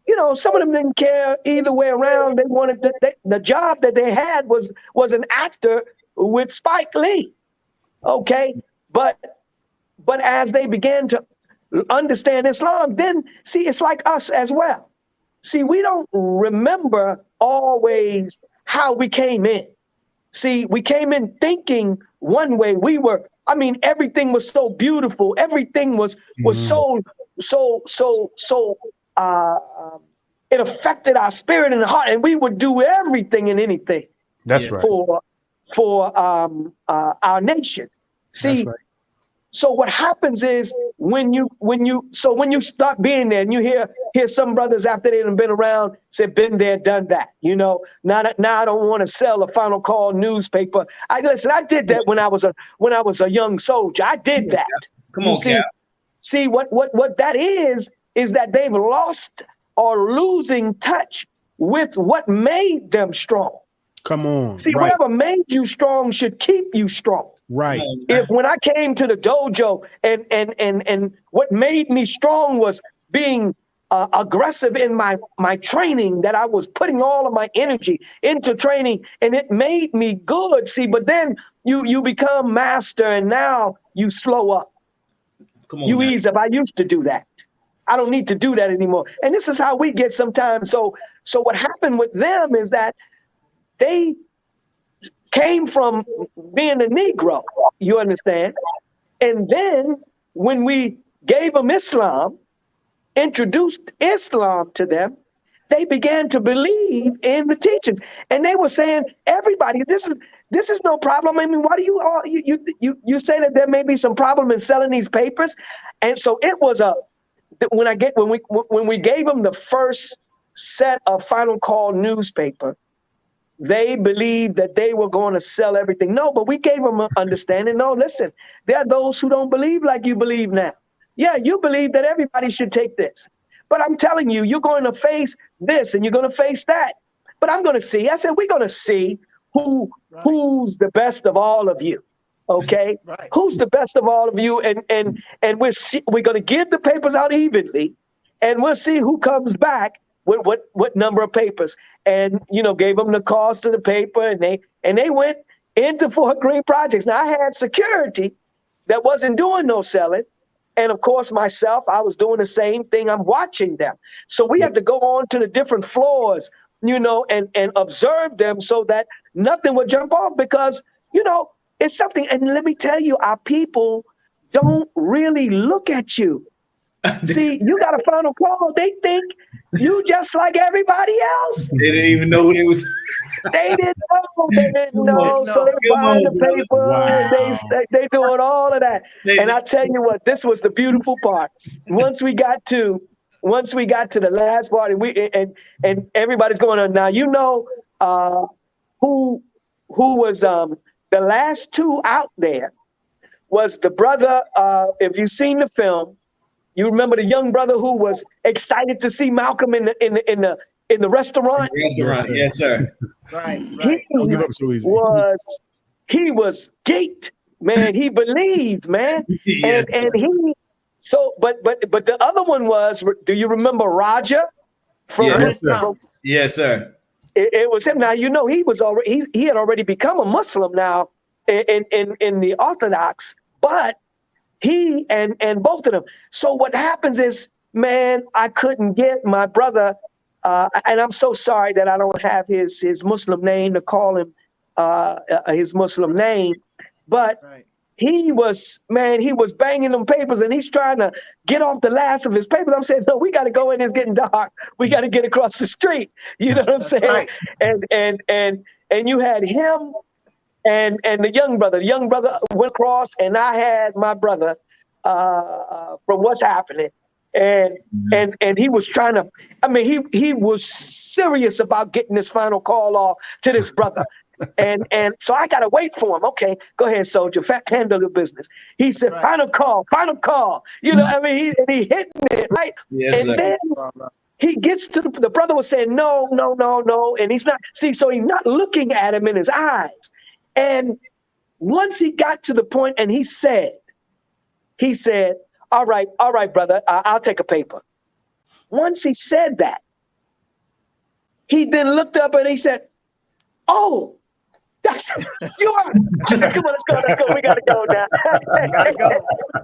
you know, some of them didn't care either way around. They wanted the job that they had was an actor with Spike Lee. Okay, but as they began to understand Islam, then see, it's like us as well. See, we don't remember always how we came in. See, we came in thinking one way. Everything was so beautiful. Everything was so it affected our spirit and heart, and we would do everything and anything. That's right. For our nation. See, right. So what happens is when you start being there, and you hear some brothers after they've been around say, been there, done that. You know, now I don't want to sell a Final Call newspaper. I did that when I was a young soldier. I did that. Come on, Cap. See what that is that they've lost or losing touch with what made them strong. Come on. See, whatever made you strong should keep you strong. Right. If when I came to the dojo and what made me strong was being aggressive in my training, that I was putting all of my energy into training, and it made me good. See, but then you become master, and now you slow up. Come on, you ease up. I used to do that. I don't need to do that anymore. And this is how we get sometimes. So what happened with them is that they came from being a Negro, you understand? And then when we gave them Islam, introduced Islam to them, they began to believe in the teachings. And they were saying, everybody, this is no problem. I mean, why do you all, you say that there may be some problem in selling these papers? And so it was when we gave them the first set of Final Call newspaper, they believed that they were going to sell everything. No, but we gave them an understanding. No, listen, there are those who don't believe like you believe now. Yeah, you believe that everybody should take this. But I'm telling you, you're going to face this and you're going to face that. But I'm going to see. I said, we're going to see who's the best of all of you. Okay? Right. Who's the best of all of you? And we're going to give the papers out evenly, and we'll see who comes back with what number of papers. And, you know, gave them the cost of the paper, and they went into Fort Greene projects. Now, I had security that wasn't doing no selling. And of course, myself, I was doing the same thing. I'm watching them. So we have to go on to the different floors, you know, and observe them so that nothing would jump off, because, you know, it's something. And let me tell you, our people don't really look at you. See, you got a Final Call. They think you just like everybody else. They didn't even know who they was. They didn't know. They didn't Come know. on, So they come buying on, the brother. paper. Wow. They doing all of that. And I tell you what, this was the beautiful part. Once we got to the last part, and everybody's going on now. You know who was the last two out there was the brother. If you've seen the film, you remember the young brother who was excited to see Malcolm in the restaurant. Yes, sir. Right. Don't give up so easy. He was geeked, man. He believed, man. Yes, and he but the other one was, do you remember Roger? Yes, sir. It was him. Now you know he had already become a Muslim now in the Orthodox, but he and both of them. So what happens is, man, I couldn't get my brother, and I'm so sorry that I don't have his Muslim name to call him his Muslim name, but he was banging them papers and he's trying to get off the last of his papers. I'm saying, no, we got to go in. It's getting dark. We got to get across the street. You know what I'm saying? Right. And you had him and the young brother. The young brother went across, and I had my brother from what's happening. And he was trying to, I mean, he was serious about getting this final call off to this brother. And so I gotta wait for him. Okay, go ahead, soldier. Handle the business. He said, final call. You know, I mean, he hitting it, right? Yes, and then he gets to the brother was saying, no. And he's not, so he's not looking at him in his eyes. And once he got to the point and he said, all right, brother, I'll take a paper. Once he said that, he then looked up and he said, oh, you are. I said, come on, let's go. We gotta go now.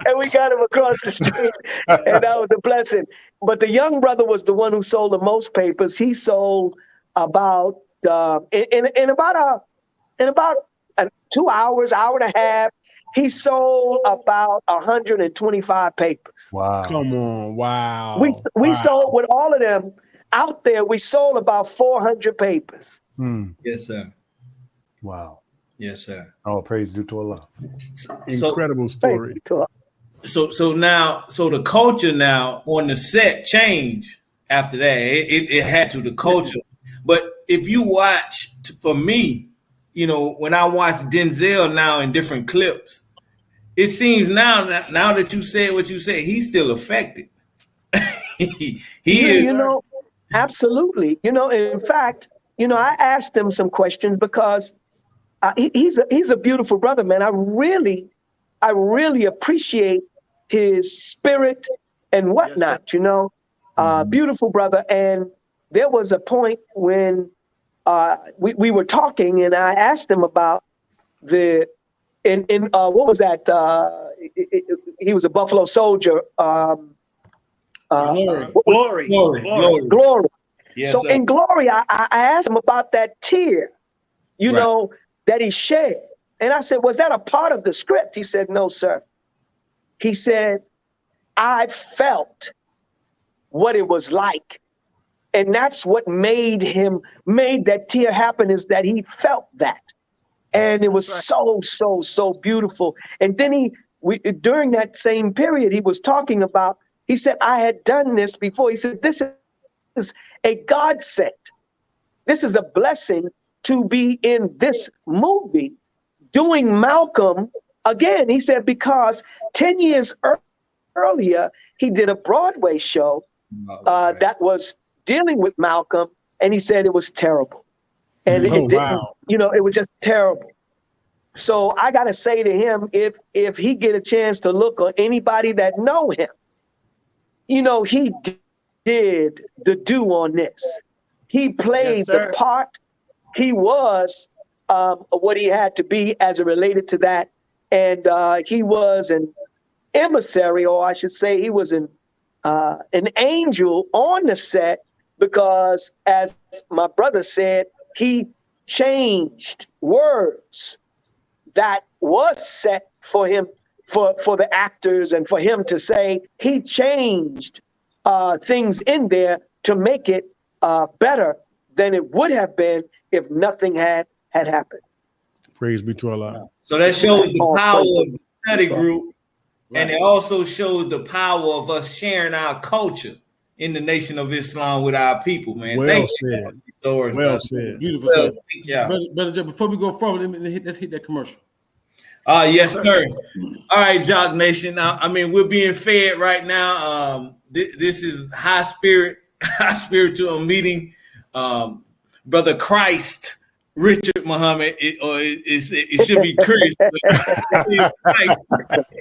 And we got him across the street, and that was a blessing. But the young brother was the one who sold the most papers. He sold about in about 2 hours, hour and a half. He sold about 125 papers. Wow! Come on! Wow! We sold with all of them out there. We sold about 400 papers. Yes, sir. Wow. Yes, sir. All praise due to Allah. Incredible story. So now the culture now on the set changed after that. It had to, the culture. But if you watch, for me, you know, when I watch Denzel now in different clips, it seems now that you said what you said, he's still affected. he is. You know, absolutely. You know, in fact, you know, I asked him some questions because he's a beautiful brother, man. I really appreciate his spirit and whatnot. Yes, you know, beautiful brother. And there was a point when we were talking, and I asked him about what was that? He was a Buffalo Soldier. Glory. Yes, so sir. in Glory, I asked him about that tear, you know, that he shed. And I said, was that a part of the script? He said, no, sir. He said, I felt what it was like. And that's what made that tear happen, is that he felt that. And it was so beautiful. And then during that same period, he was talking about, he said, I had done this before. He said, this is a godsend. This is a blessing to be in this movie doing Malcolm again. He said, because 10 years earlier, he did a Broadway show that was dealing with Malcolm, and he said it was terrible. And it didn't, you know, it was just terrible. So I got to say to him, if he get a chance to look on anybody that know him, you know, he did the do on this. He played the part. He was what he had to be as it related to that. And he was an emissary, or I should say he was an angel on the set, because as my brother said, he changed words that was set for him, for the actors, and for him to say. He changed things in there to make it better than it would have been if nothing had happened. Praise be to Allah. So that shows the power of the study group, and it also shows the power of us sharing our culture in the Nation of Islam with our people, man. Well Thank said. you. Stories, Well brother. said. Beautiful. Well, Sir. Brother, before we go forward, let's hit that commercial. Yes, sir. All right, Jock Nation. Now, I mean, we're being fed right now. This is high spiritual meeting. Brother Christ, Richard Muhammad, it should be Chris.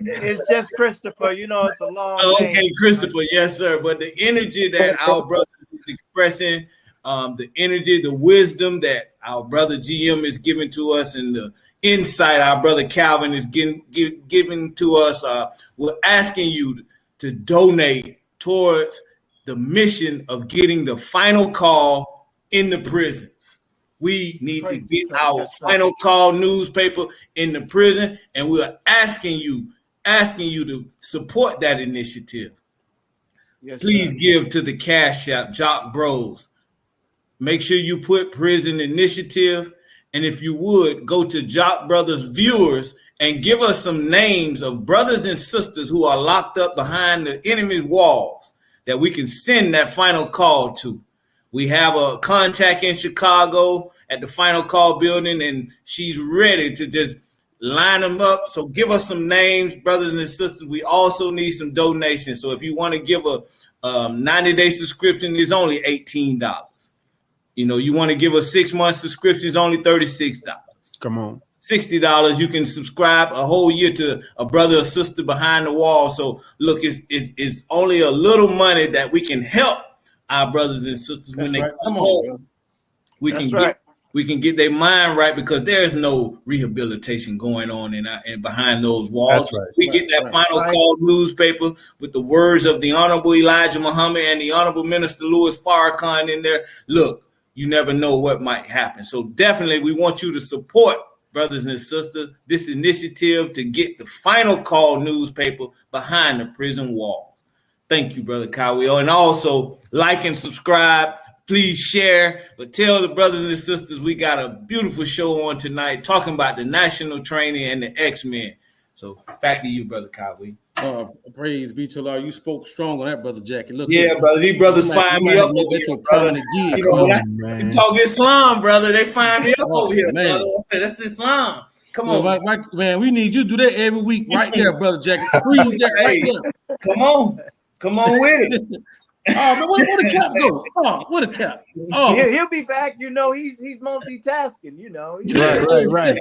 It's just Christopher. You know, it's a long name. Okay, Christopher. Yes, sir. But the energy that our brother is expressing, the energy, the wisdom that our brother GM is giving to us, and the insight our brother Calvin is giving to us, we're asking you to donate towards the mission of getting the final call in the prisons. We need to get our final call newspaper in the prison, and we're asking you to support that initiative. Yes, please sir. give to the Cash App, Jock Bros. Make sure you put Prison Initiative. And if you would, go to Jock Brothers Viewers and give us some names of brothers and sisters who are locked up behind the enemy's walls that we can send that final call to. We have a contact in Chicago at the Final Call building, and she's ready to just line them up. So give us some names, brothers and sisters. We also need some donations. So if you want to give a 90-day subscription, it's only $18. You know, you want to give a 6-month subscription, it's only $36. Come on. $60, you can subscribe a whole year to a brother or sister behind the wall. So look, it's only a little money that we can help our brothers and sisters when they come home. We can get their mind right, because there is no rehabilitation going on in behind those walls. Right. We get that final call newspaper with the words of the Honorable Elijahmuhammad and the Honorable Minister Louis Farrakhan in there. Look, you never know what might happen. So definitely we want you to support, brothers and sisters, this initiative to get the final call newspaper behind the prison walls. Thank you, Brother Kawil. And also like and subscribe. Please share, but tell the brothers and sisters we got a beautiful show on tonight talking about the national training and the X-Men. So back to you, Brother Kawil. Praise be to Allah. You spoke strong on that, Brother Jackie. Look, brother. These brothers find me up over here, brother. You talk Islam, brother. They find me up over here, brother. That's Islam. Come on, man. We need you to do that every week, right there, Brother Jackie. Please, Jackie, right there. Come on with it. Man, where the cap go? Where the cap? He'll be back. You know, he's multitasking. You know, Right.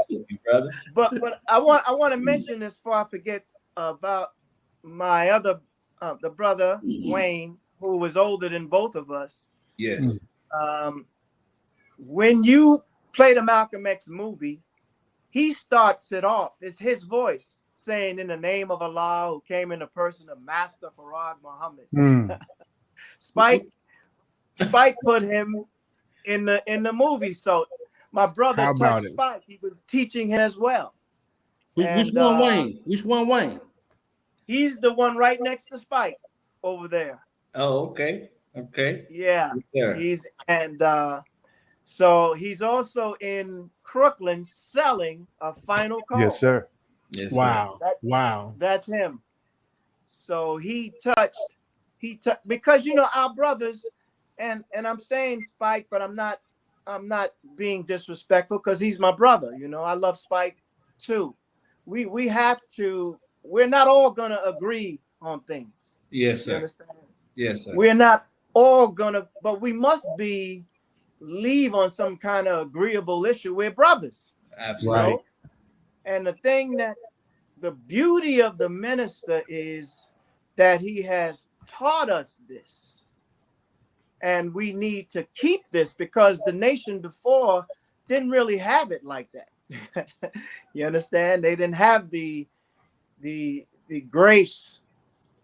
Brother. But I want to mention this before I forget about my other the brother Wayne, who was older than both of us. Yes. When you play the MalcolmX movie, he starts it off. It's his voice saying, "In the name of Allah, who came in the person of Masterfardmuhammad." Spike put him in the movie. So my brother touched Spike. He was teaching him as well. Which one, Wayne? Which one, Wayne? He's the one right next to Spike over there. Oh, okay. Yeah. So he's also in Crooklyn selling a final call. Yes, sir. Yes. Wow. Wow. That's him. So he touched because, you know, our brothers, and I'm saying Spike, but I'm not being disrespectful, because he's my brother. You know, I love Spike too. We have to. We're not all gonna agree on things. Yes, sir. You understand? Yes, sir. We're not all gonna, but we must leave on some kind of agreeable issue. We're brothers. Absolutely. You know? And the thing the beauty of the minister is that he has taught us this, and we need to keep this, because the nation before didn't really have it like that. You understand? They didn't have the grace.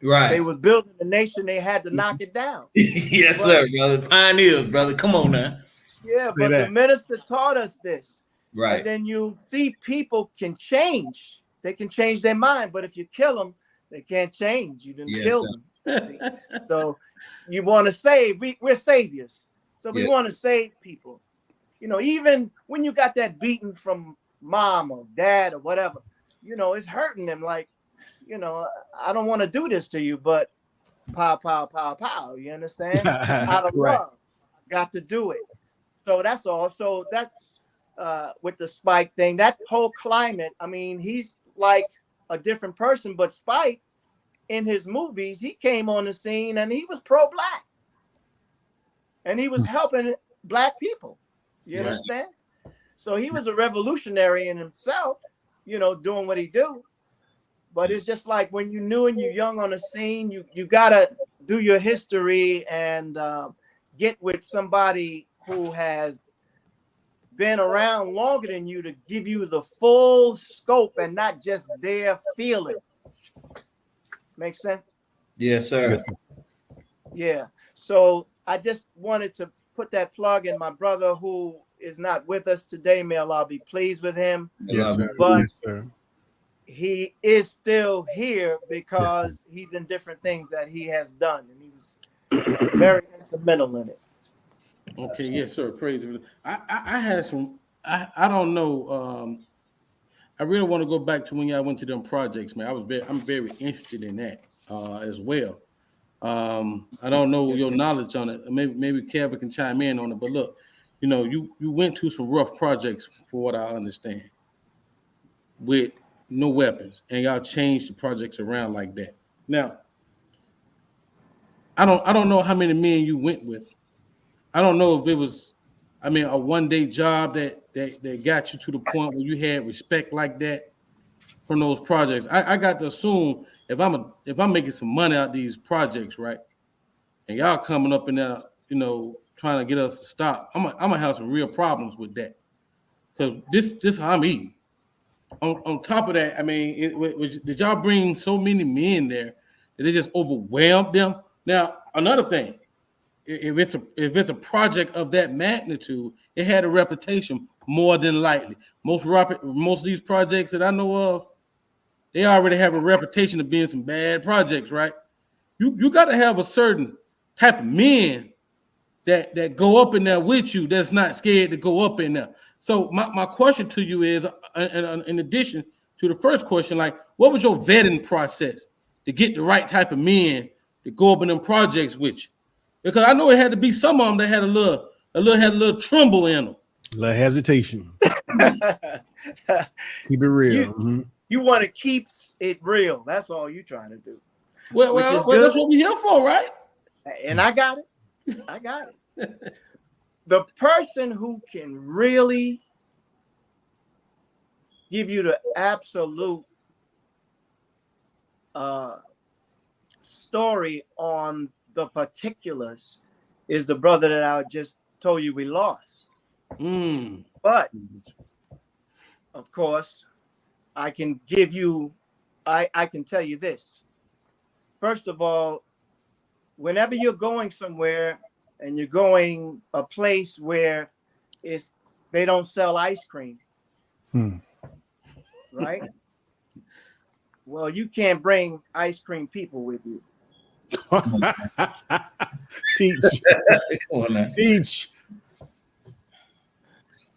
Right. They were building the nation, they had to knock it down. Yes, sir, brother. Pioneers, brother. Come on now. Yeah, but the minister taught us this. Right. And then you see people can change. They can change their mind, but if you kill them, they can't change. You didn't kill them. So you want to save. We're saviors. So we want to save people. You know, even when you got that beating from mom or dad or whatever, you know, it's hurting them. Like, you know, I don't want to do this to you, but pow, pow, pow, pow. You understand? Out of Right. love, got to do it. So that's all. So that's with the Spike thing, that whole climate. I mean, he's like a different person, but Spike in his movies, he came on the scene and he was pro-black. And he was helping black people. You understand? So he was a revolutionary in himself, you know, doing what he do. But it's just like when you're new and you're young on the scene, you gotta do your history and get with somebody who has been around longer than you to give you the full scope and not just their feeling. Make sense? Yes, sir. Yeah. So I just wanted to put that plug in. My brother who is not with us today, may Allah be pleased with him. Yes, sir. But Yes, sir. he is still here because he's in different things that he has done, and he was very instrumental in it. Okay, yes, sir. Praise God. I had some. I don't know. I really want to go back to when y'all went to them projects, man. I'm very interested in that as well. I don't know your knowledge on it. Maybe Kevin can chime in on it. But look, you know, you went to some rough projects, for what I understand, with no weapons, and y'all changed the projects around like that. Now, I don't know how many men you went with. I don't know if it was, a one-day job that got you to the point where you had respect like that from those projects. I got to assume if I'm making some money out of these projects, right, and y'all coming up in there, you know, trying to get us to stop, I'm gonna have some real problems with that, because this how I'm eating. On top of that, did y'all bring so many men there that it just overwhelmed them? Now, another thing, if it's a project of that magnitude, it had a reputation more than likely. Most of these projects that I know of, they already have a reputation of being some bad projects, right? You got to have a certain type of men that go up in there with you, that's not scared to go up in there. So my question to you is, in addition to the first question, like, what was your vetting process to get the right type of men to go up in them projects with you? Because I know it had to be some of them that had a little tremble in them. A little hesitation. Keep it real. You want to keep it real. That's all you're trying to do. Well, that's what we're here for, right? And I got it. I got it. The person who can really give you the absolute story on the particulars is the brother that I just told you we lost. But of course, I can give you, I can tell you this. First of all, whenever you're going somewhere and you're going a place where they don't sell ice cream, right? Well, you can't bring ice cream people with you. Teach. Come on now. Teach.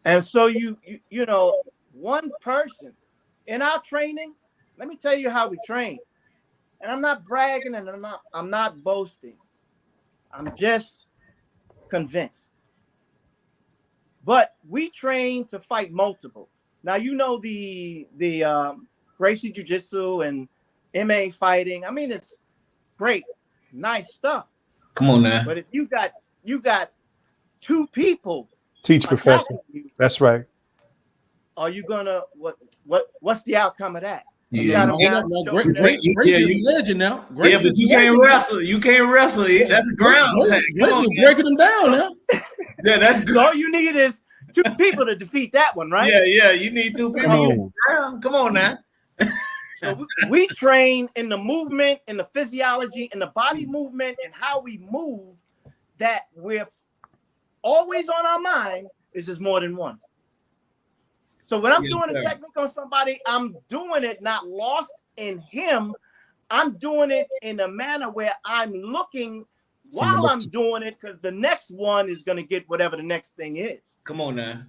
And so you know, one person in our training, let me tell you how we train. And I'm not bragging and I'm not boasting. I'm just convinced. But we train to fight multiple. Now, you know, the Gracie Jiu-Jitsu and MMA fighting. I mean, it's great, nice stuff. Come on now. But if you got two people, Teach profession. That's right. are you gonna what's the outcome of that? Yeah, Gracie's legend now. Yeah, but you can't wrestle. You can't wrestle. That's ground. Come on, breaking them down now. Yeah, that's good. So all you need is two people to defeat that one, right? Yeah. You need two people. Come on now. So we train in the movement, in the physiology, in the body movement, and how we move. That we're always on our mind is there's more than one. So when I'm doing a technique on somebody, I'm doing it not lost in him. I'm doing it in a manner where I'm looking while I'm doing it, because the next one is going to get whatever the next thing is. Come on now.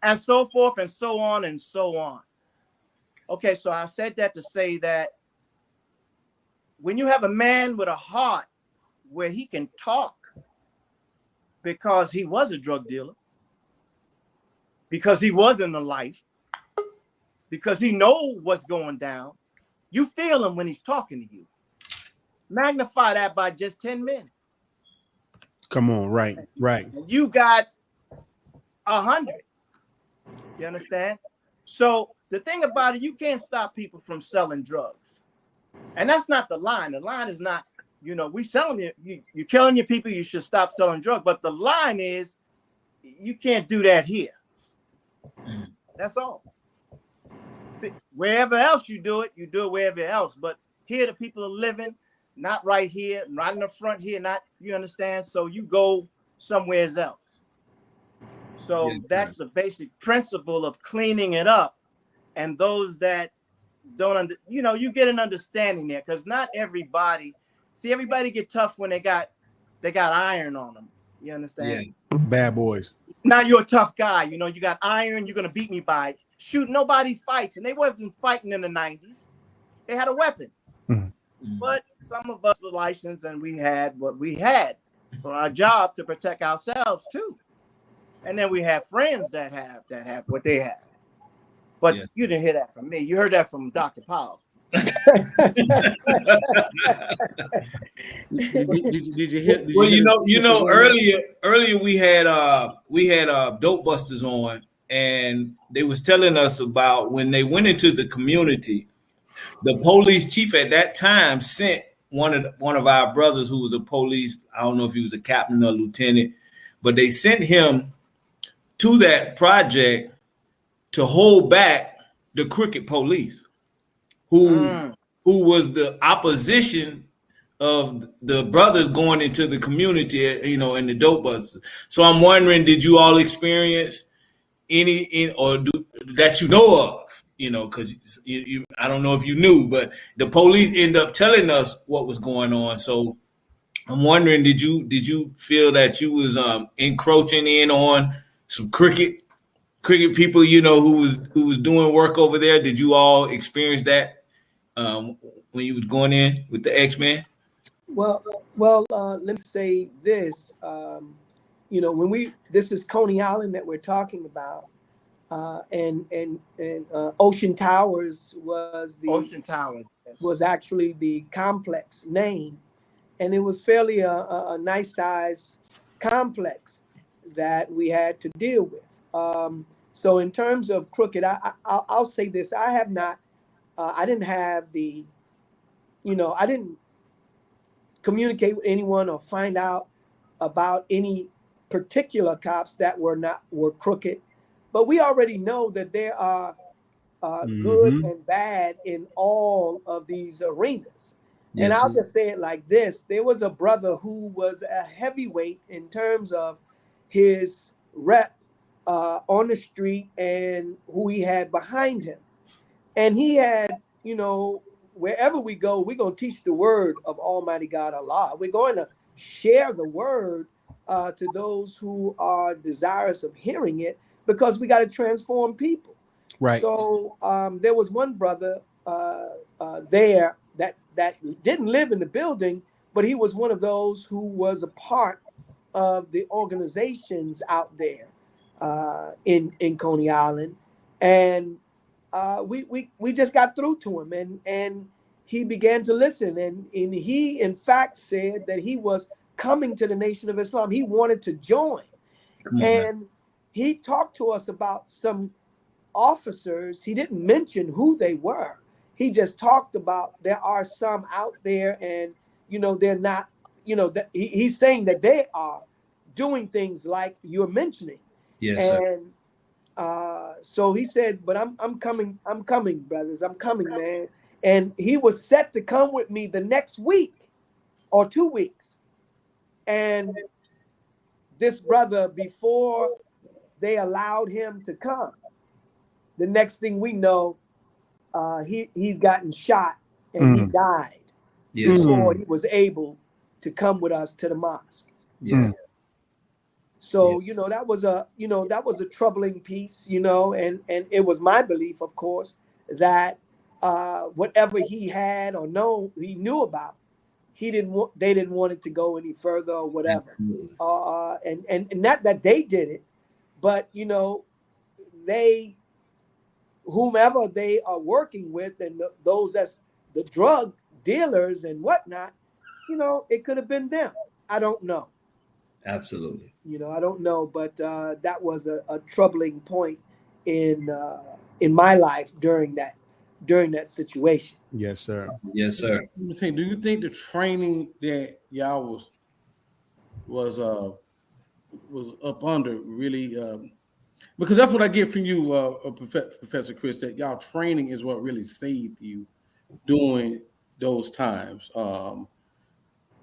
And so forth and so on and so on. Okay, so I said that to say that when you have a man with a heart where he can talk because he was a drug dealer, because he was in the life, because he knows what's going down, you feel him when he's talking to you. Magnify that by just 10 minutes. Come on, right. You got 100. You understand? So the thing about it, you can't stop people from selling drugs. And that's not the line. The line is not, we selling you're killing your people, you should stop selling drugs. But the line is, you can't do that here. That's all. Wherever else you do it wherever else. But here the people are living, not right here, right in the front here, not, you understand? So you go somewhere else. So that's the basic principle of cleaning it up. And those that don't, you get an understanding there, because not everybody, everybody get tough when they got iron on them. You understand? Yeah. Bad boys. Now you're a tough guy. You got iron, you're going to beat me by it. Shoot, nobody fights. And they wasn't fighting in the 90s. They had a weapon. Mm-hmm. But some of us were licensed and we had what we had for our job to protect ourselves too. And then we have friends that have what they have. But you didn't hear that from me. You heard that from Dr. Powell. Did you hear? Well, earlier we had dopebusters on, and they was telling us about when they went into the community, the police chief at that time sent one of our brothers who was a police. I don't know if he was a captain or lieutenant, but they sent him to that project to hold back the crooked police, who was the opposition of the brothers going into the community, in the dopebusters. So I'm wondering, did you all experience any that you know of? Because I don't know if you knew, but the police end up telling us what was going on. So I'm wondering, did you feel that you was encroaching in on some crooked people, who was doing work over there? Did you all experience that when you was going in with the X-Men? Well, let me say this. This is Coney Island that we're talking about, and Ocean Towers was actually the complex name, and it was fairly a nice size complex that we had to deal with. So in terms of crooked, I'll say this: I have not, I didn't have the, I didn't communicate with anyone or find out about any particular cops that were crooked, but we already know that there are good and bad in all of these arenas. Yes, and I'll just say it like this: there was a brother who was a heavyweight in terms of his rep on the street and who he had behind him. And he had, wherever we go, we're going to teach the word of Almighty God Allah. We're going to share the word to those who are desirous of hearing it, because we got to transform people. Right. So there was one brother there that didn't live in the building, but he was one of those who was a part of the organizations out there in Coney Island. And we just got through to him, and he began to listen, and he in fact said that he was coming to the Nation of Islam. He wanted to join. And he talked to us about some officers. He didn't mention who they were. He just talked about there are some out there, and they're not, he's saying that they are doing things like you're mentioning. Yes, and so he said, but I'm coming, brothers, I'm coming, man. And he was set to come with me the next week or 2 weeks. And this brother, before they allowed him to come, the next thing we know, he's gotten shot and he died before he was able to come with us to the mosque. Yeah. So, you know, that was a troubling piece, you know, and it was my belief, of course, that whatever he had or he knew about, they didn't want it to go any further or whatever. And not that they did it, but, you know, whomever they are working with and those that's the drug dealers and whatnot, you know, it could have been them. I don't know. Absolutely. You know, I don't know, but that was a troubling point in my life during that situation. Yes, sir. Yes, sir. Let me say, do you think the training that y'all was up under really? Because that's what I get from you, Professor Chris. That y'all training is what really saved you during those times.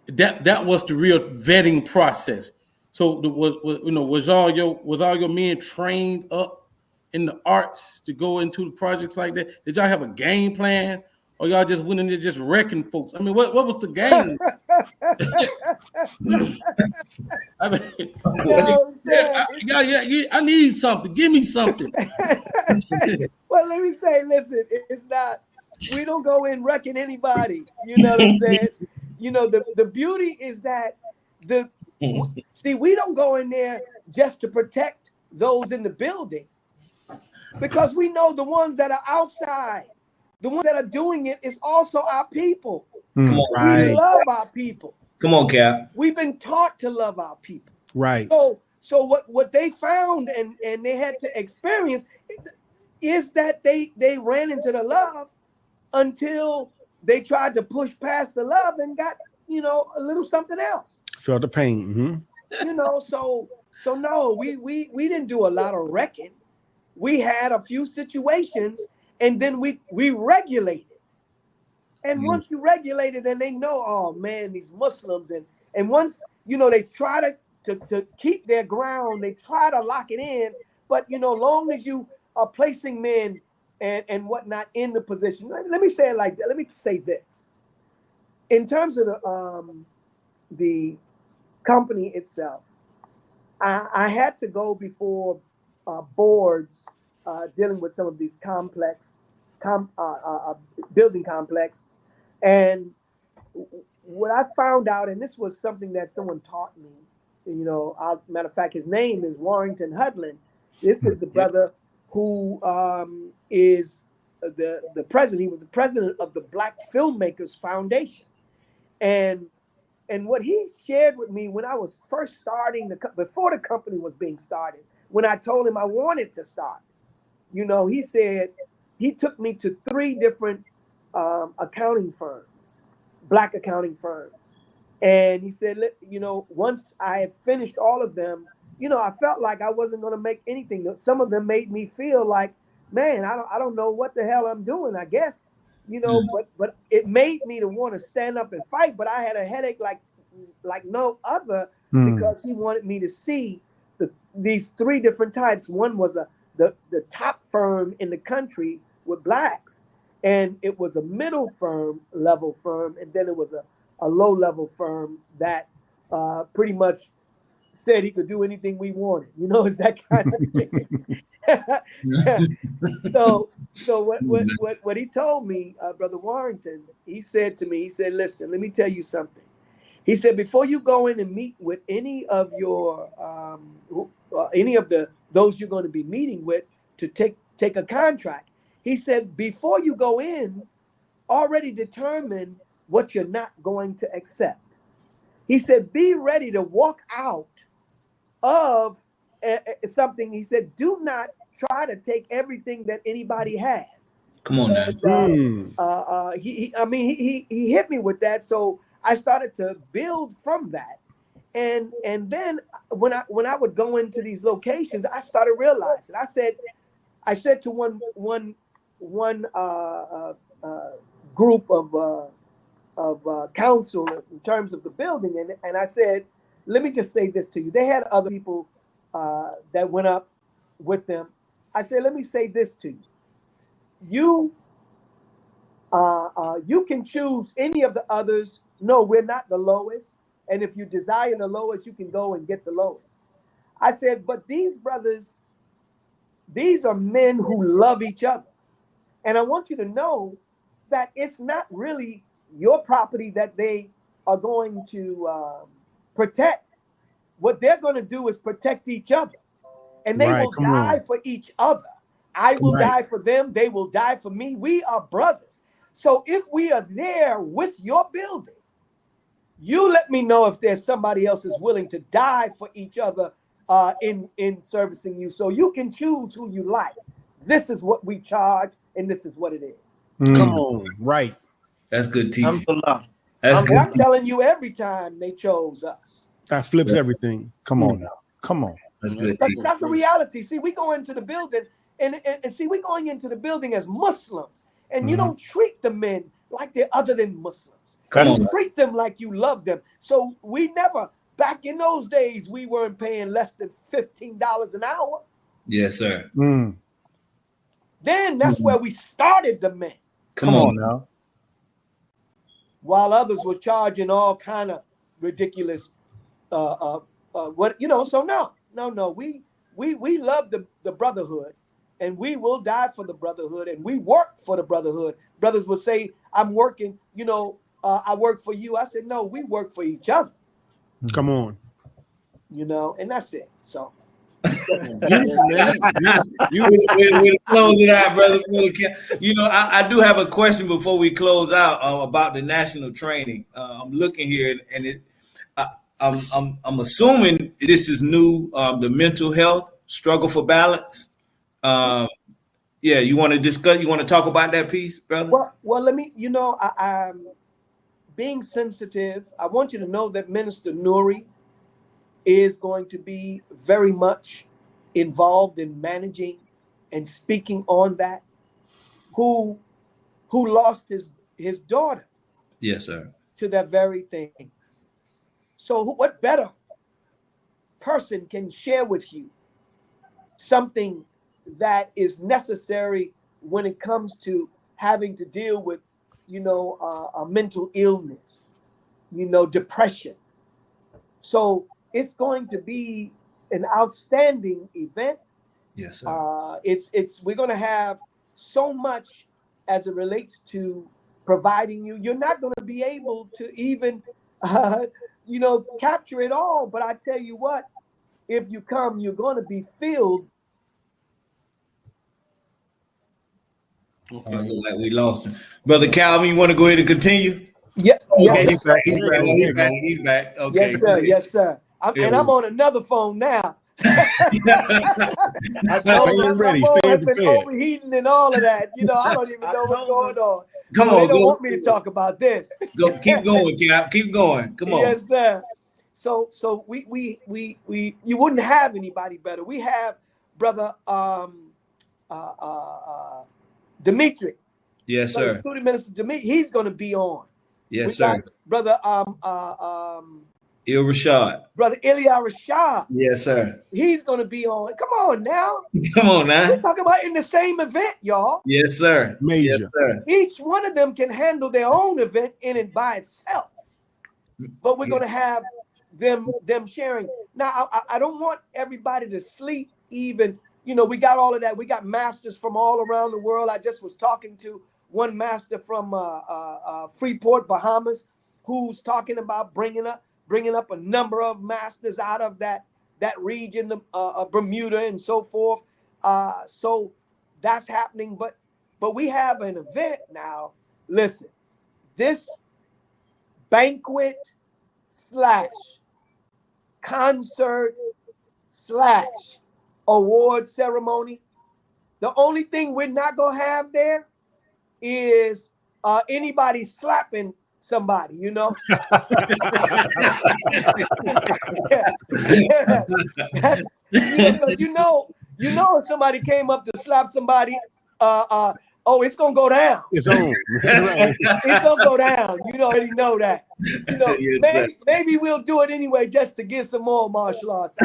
That was the real vetting process. So was all your men trained up in the arts to go into the projects like that? Did y'all have a game plan, or y'all just went in there just wrecking folks? I mean, what was the game? I mean, I need something. Give me something. Well, let me say, listen, it's not. We don't go in wrecking anybody. You know what I'm saying? You know, the beauty is that we don't go in there just to protect those in the building, because we know the ones that are outside, the ones that are doing it is also our people. Come on, right. We love our people. Come on, Cap. We've been taught to love our people. Right. So what they found and they had to experience is that they ran into the love until they tried to push past the love and got, you know, a little something else. Felt the pain. Mm-hmm. You know, so no, we didn't do a lot of wrecking. We had a few situations, and then we regulated. And once you regulate it, and they know, oh man, these Muslims, and once, you know, they try to keep their ground, they try to lock it in, but, you know, long as you are placing men and whatnot in the position. Let me say it like that. Let me say this. In terms of the company itself, I had to go before boards dealing with some of these complex building complexes. And what I found out, and this was something that someone taught me, you know, matter of fact, his name is Warithdeen Mohammed. This is the brother who is the president. He was the president of the Black Filmmakers Foundation. And what he shared with me when I was first starting before the company was being started, when I told him I wanted to start, you know, he said, he took me to 3 different accounting firms, Black accounting firms. And he said, you know, once I had finished all of them, you know, I felt like I wasn't going to make anything. Some of them made me feel like, man, I don't know what the hell I'm doing, I guess, you know, but it made me to want to stand up and fight. But I had a headache like no other, because he wanted me to see these 3 different types. One was the top firm in the country with Blacks, and it was a middle level firm, and then it was a low level firm that pretty much said he could do anything we wanted. You know, it's that kind of thing. So what he told me, Brother Warrington, he said to me, he said, listen, let me tell you something. He said, before you go in and meet with any of your those you're going to be meeting with to take a contract, he said, before you go in, already determine what you're not going to accept. He said, be ready to walk out of something. He said, do not try to take everything that anybody has. Come on now. He hit me with that. So I started to build from that. And then when I would go into these locations, I started realizing, I said to one group of council in terms of the building, and I said, let me just say this to you. They had other people that went up with them. I said, let me say this to you. You can choose any of the others. No, we're not the lowest. And if you desire the lowest, you can go and get the lowest. I said, but these brothers, these are men who love each other. And I want you to know that it's not really your property that they are going to protect. What they're going to do is protect each other. And they will die for each other. I will die for them. They will die for me. We are brothers. So if we are there with your building, you let me know if there's somebody else is willing to die for each other in servicing you. So you can choose who you like. This is what we charge, and this is what it is. Come on. Right. That's good teaching. That's good. I'm telling you, every time they chose us. That flips everything. Come on now. Come on. That's good. That's a reality. See, we go into the building, and see, we're going into the building as Muslims, and you don't treat the men like they're other than Muslims. You treat them like you love them. So we never, back in those days, we weren't paying less than $15 an hour. Yes, sir. Then that's where we started the men. Come on now. While others were charging all kind of ridiculous, what you know. So no. We love the brotherhood, and we will die for the brotherhood, and we work for the brotherhood. Brothers would say, "I'm working," you know. I work for you. I said, no, we work for each other. Come on. You know, and that's it. So. You will close it out, brother. You know, I do have a question before we close out about the national training. I'm looking here, and I'm assuming this is new. The mental health struggle for balance. Yeah, you want to discuss? You want to talk about that piece, brother? Well, let me. You know, I'm being sensitive. I want you to know that Minister Nuri is going to be very much involved in managing and speaking on that. Who lost his daughter? Yes, sir. To that very thing. So what better person can share with you something that is necessary when it comes to having to deal with, you know, a mental illness, you know, depression. So it's going to be an outstanding event. Yes, sir. We're going to have so much as it relates to providing you. You're not going to be able to even, you know, capture it all. But I tell you what, if you come, you're going to be filled. Okay. Look like we lost him. Brother Calvin, you want to go ahead and continue? Yeah. Okay, he's back. Okay. Yes, sir. Yes, sir. I'm on another phone now. I told him my phone has been overheating and all of that. You know, I don't even know what's going on. Come on, they don't want me to talk about this. Go, keep going, Cap. Keep going. Come on. Yes, sir. So we you wouldn't have anybody better. We have brother Dimitri. Yes, sir. Student Minister Dimitri, he's going to be on. Yes, sir. Brother Il Rashad. Brother Ilya Rashad. Yes, sir. He's going to be on. Come on now. Come on now. We're talking about in the same event, y'all. Yes, sir. Major. Yes, sir. Each one of them can handle their own event in and by itself. But we're going to have them sharing. Now, I don't want everybody to sleep even. You know, we got all of that. We got masters from all around the world. I just was talking to one master from Freeport, Bahamas, who's talking about bringing up a number of masters out of that region of Bermuda and so forth. So that's happening. But we have an event now. Listen, this banquet / concert / award ceremony, the only thing we're not going to have there is anybody slapping somebody, you know. you know, if somebody came up to slap somebody, it's gonna go down. It's on. It's gonna go down. You already know that. You know, maybe we'll do it anyway just to get some more martial arts.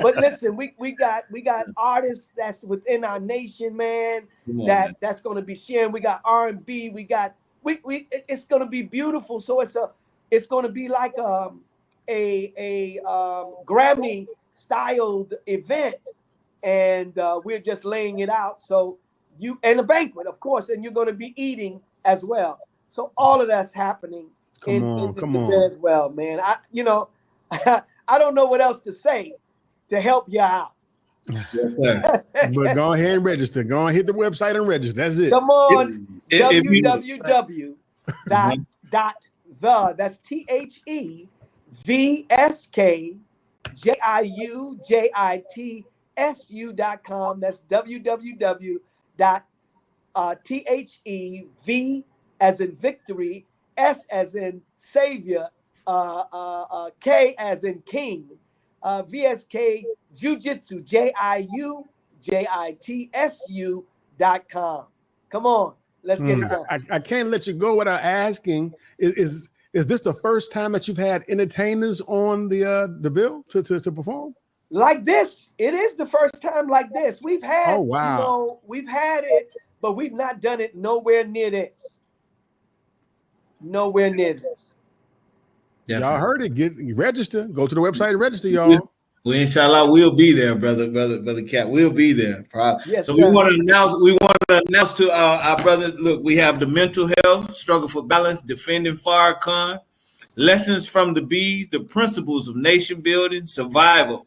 But listen, we got artists that's within our nation, man. That's gonna be sharing. We got R&B. It's gonna be beautiful. So it's going to be like a Grammy styled event, and we're just laying it out. So and a banquet, of course, and you're going to be eating as well. So all of that's happening in this event as well, man. I don't know what else to say to help you out. Yes, sir. But go ahead and register. Go and hit the website and register. That's it. Come on, www. That's THEVSKJIUJITSU.com. That's www.THEV as in victory, S as in savior, K as in king, VSK Jiu-Jitsu, JIUJITSU.com. Come on, let's get it done. I can't let you go without asking, is this the first time that you've had entertainers on the bill to perform? Like this, it is the first time like this. We've had, we've had it, but we've not done it nowhere near this. Nowhere near this. Y'all heard it. Register. Go to the website and register, y'all. Well, inshallah, we'll be there, brother Cap. We'll be there. Yes, so sir. we want to announce to our brothers. Look, we have the mental health, struggle for balance, defending Farrakhan, lessons from the bees, the principles of nation building, survival,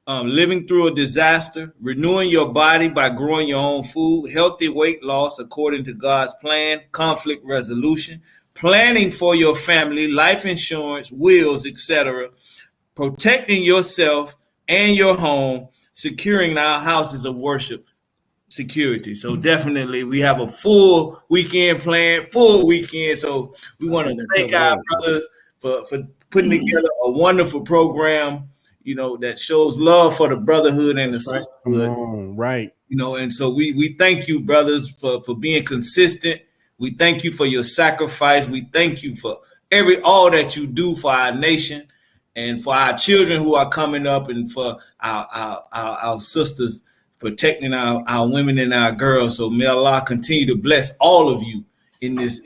living through a disaster, renewing your body by growing your own food, healthy weight loss according to God's plan, conflict resolution, planning for your family, life insurance, wills, etc., protecting yourself and your home, securing our houses of worship security. So definitely we have a full weekend plan, So we want to thank our brothers for putting together a wonderful program, that shows love for the brotherhood and the sisterhood. Right. And so we thank you, brothers, for being consistent. We thank you for your sacrifice. We thank you for all that you do for our nation and for our children who are coming up, and for our sisters, protecting our women and our girls. So may Allah continue to bless all of you in this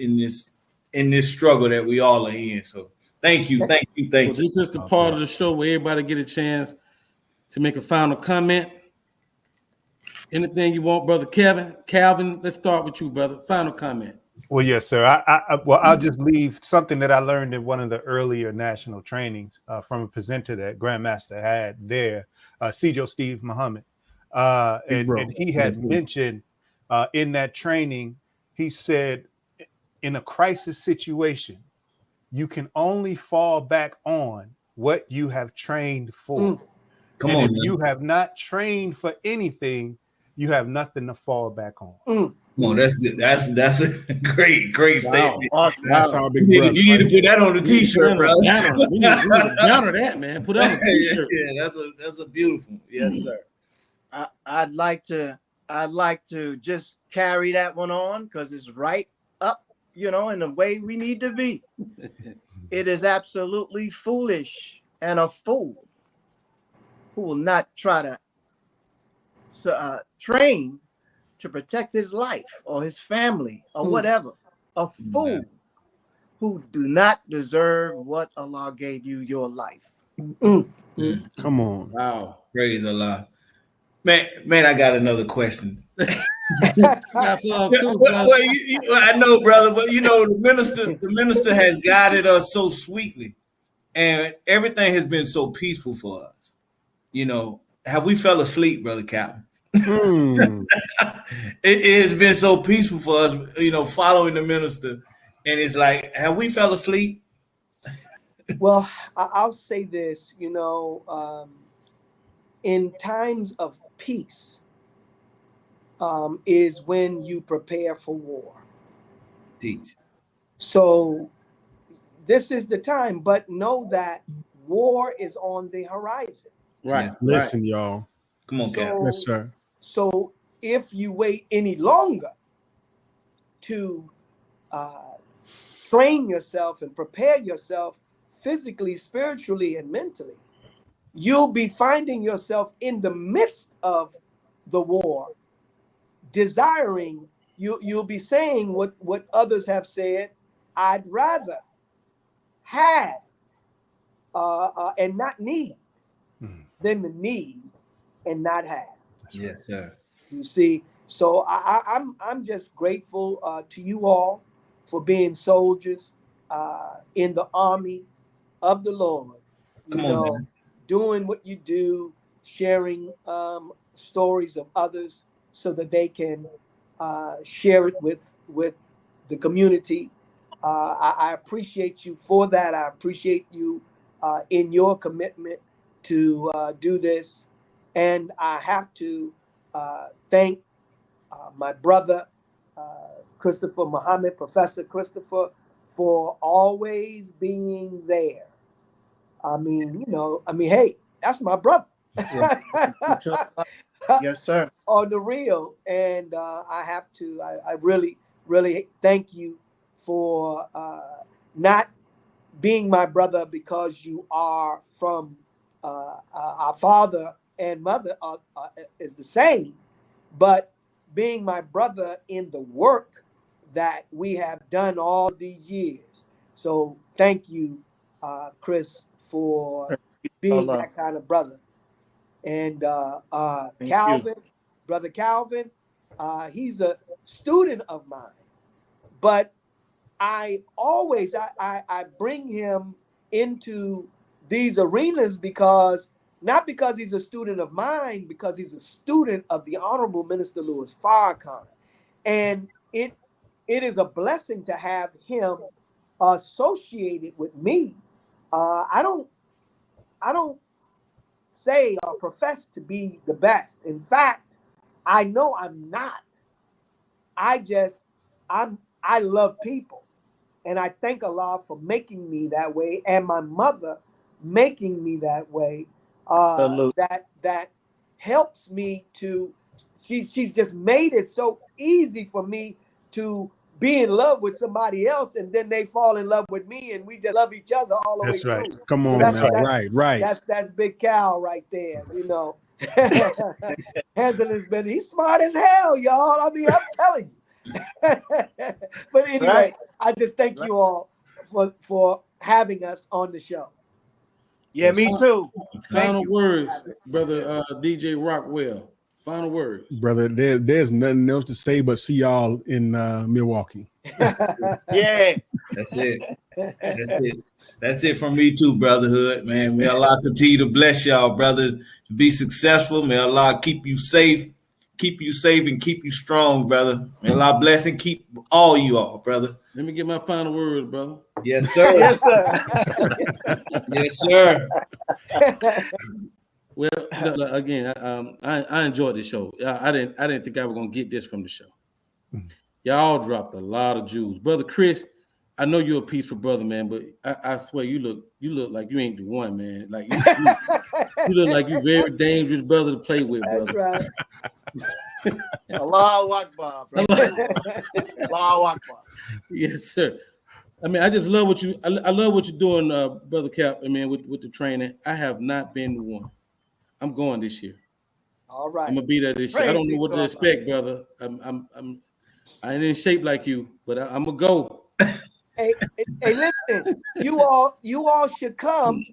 struggle that we all are in. So thank you. This is the part of the show where everybody get a chance to make a final comment. Anything you want, brother Calvin, let's start with you, brother. Final comment. Well, yes, sir. I'll just leave something that I learned in one of the earlier national trainings from a presenter that Grandmaster had there, Sijo Steve Muhammad. And he had mentioned in that training, he said, in a crisis situation, you can only fall back on what you have trained for. If you have not trained for anything, you have nothing to fall back on. Come on, that's good. That's a great statement. Awesome. That's our big you need to put that on the t-shirt, bro. We need to counter that, man. Put that on the t-shirt. Yeah, that's a beautiful. Yes, sir. I'd like to just carry that one on because it's right up, in the way we need to be. It is absolutely foolish and a fool who will not try to train to protect his life or his family or whatever. A fool who do not deserve what Allah gave you, your life. Come on. Wow. Praise Allah. Man, I got another question. That's all too, I know, brother, but the minister has guided us so sweetly, and everything has been so peaceful for us. Have we fell asleep, brother Captain? It has been so peaceful for us, following the minister, and it's like, have we fell asleep? Well, I'll say this, in times of peace is when you prepare for war. Teach. So this is the time, but know that war is on the horizon. Right. Listen, y'all. Come on, Cap. Yes, sir. So if you wait any longer to train yourself and prepare yourself physically, spiritually, and mentally, you'll be finding yourself in the midst of the war, desiring, you'll be saying what others have said, I'd rather have and not need than to need and not have. Yes, sir. You see, so I'm just grateful to you all for being soldiers in the army of the Lord. Come on, man. Doing what you do, sharing stories of others so that they can share it with the community. I appreciate you for that. I appreciate you in your commitment to do this. And I have to thank my brother, Christopher Muhammad, Professor Christopher, for always being there. Hey, that's my brother. Yes, sir. On the real. And I really, really thank you for not being my brother because you are from our father and mother is the same, but being my brother in the work that we have done all these years. So thank you, Chris, for being that kind of brother. And Calvin, Brother Calvin, he's a student of mine, but I always bring him into these arenas not because he's a student of mine, because he's a student of the Honorable Minister Louis Farrakhan. And it is a blessing to have him associated with me. I don't say or profess to be the best. In fact, I know I'm not. I love people. And I thank Allah for making me that way, and my mother making me that way. That helps me to. She's just made it so easy for me to be in love with somebody else, and then they fall in love with me, and we just love each other all the way through. That's right. Come on, now. Right. That's Big Cal right there. Anthony's he's smart as hell, y'all. I'm telling you. But anyway, right. I just thank you all for having us on the show. Yeah, me too. Final words, brother DJ Rockwell. Final words, brother. There's nothing else to say but see y'all in Milwaukee. Yes, that's it. That's it from me too, brotherhood. Man, may Allah continue to bless y'all, brothers, to be successful. May Allah keep you safe and keep you strong, brother. May Allah bless and keep all you all, brother. Let me get my final words, brother. Yes, sir. Yes, sir. Yes, sir. Well, again, I enjoyed the show. I didn't think I was gonna get this from the show. Y'all dropped a lot of jewels, brother Chris. I know you're a peaceful brother, man, but I swear you look like you ain't the one, man. Like you look like you very dangerous brother to play with, brother. That's right. Allahu Akbar, brother. Allahu Akbar. Yes, sir. I mean, I just love what you. I love what you're doing, brother Cap. I mean, with the training. I have not been the one. I'm going this year. All right. I'm gonna be there this year. I don't know what to expect, brother. I ain't in shape like you, but I'm gonna go. Hey, listen, you all should come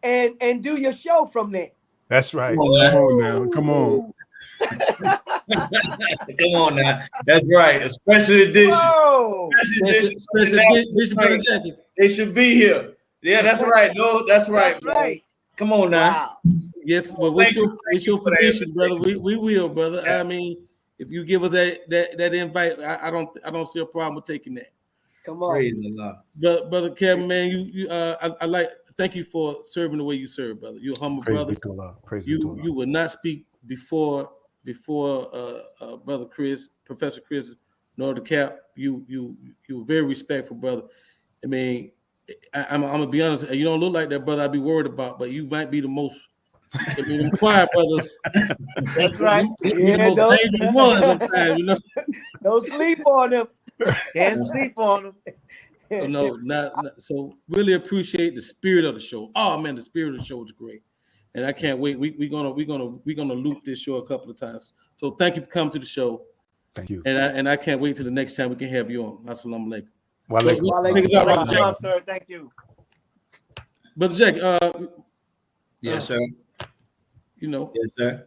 and do your show from there. That's right. Come on. Come on now. That's right. A special edition. Special edition, brother Jackie. They should be here. Yeah, that's right. No, that's right. That's right. Come on now. Wow. Yes, well, with your permission, brother, we will, brother. Yeah. I mean, if you give us that invite, I don't see a problem with taking that. Come on, praise Allah. Brother Kevin, man, I thank you for serving the way you serve, brother. You're a humble brother. You will not speak before brother Chris, Professor Chris, nor the Cap. You were very respectful, brother. I mean, I'm gonna be honest. You don't look like that brother I'd be worried about, but you might be the most. I mean, quiet brothers. That's right. Don't sleep on them. Can't sleep on them. No, not so. Really appreciate the spirit of the show. Oh man, the spirit of the show is great, and I can't wait. We're gonna loop this show a couple of times. So thank you for coming to the show. Thank you. And I can't wait till the next time we can have you on. Assalamu alaikum. Welcome, sir. Thank you. Brother Jack, Yes, sir. You know. Yes, sir.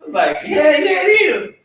Like, yeah, it is.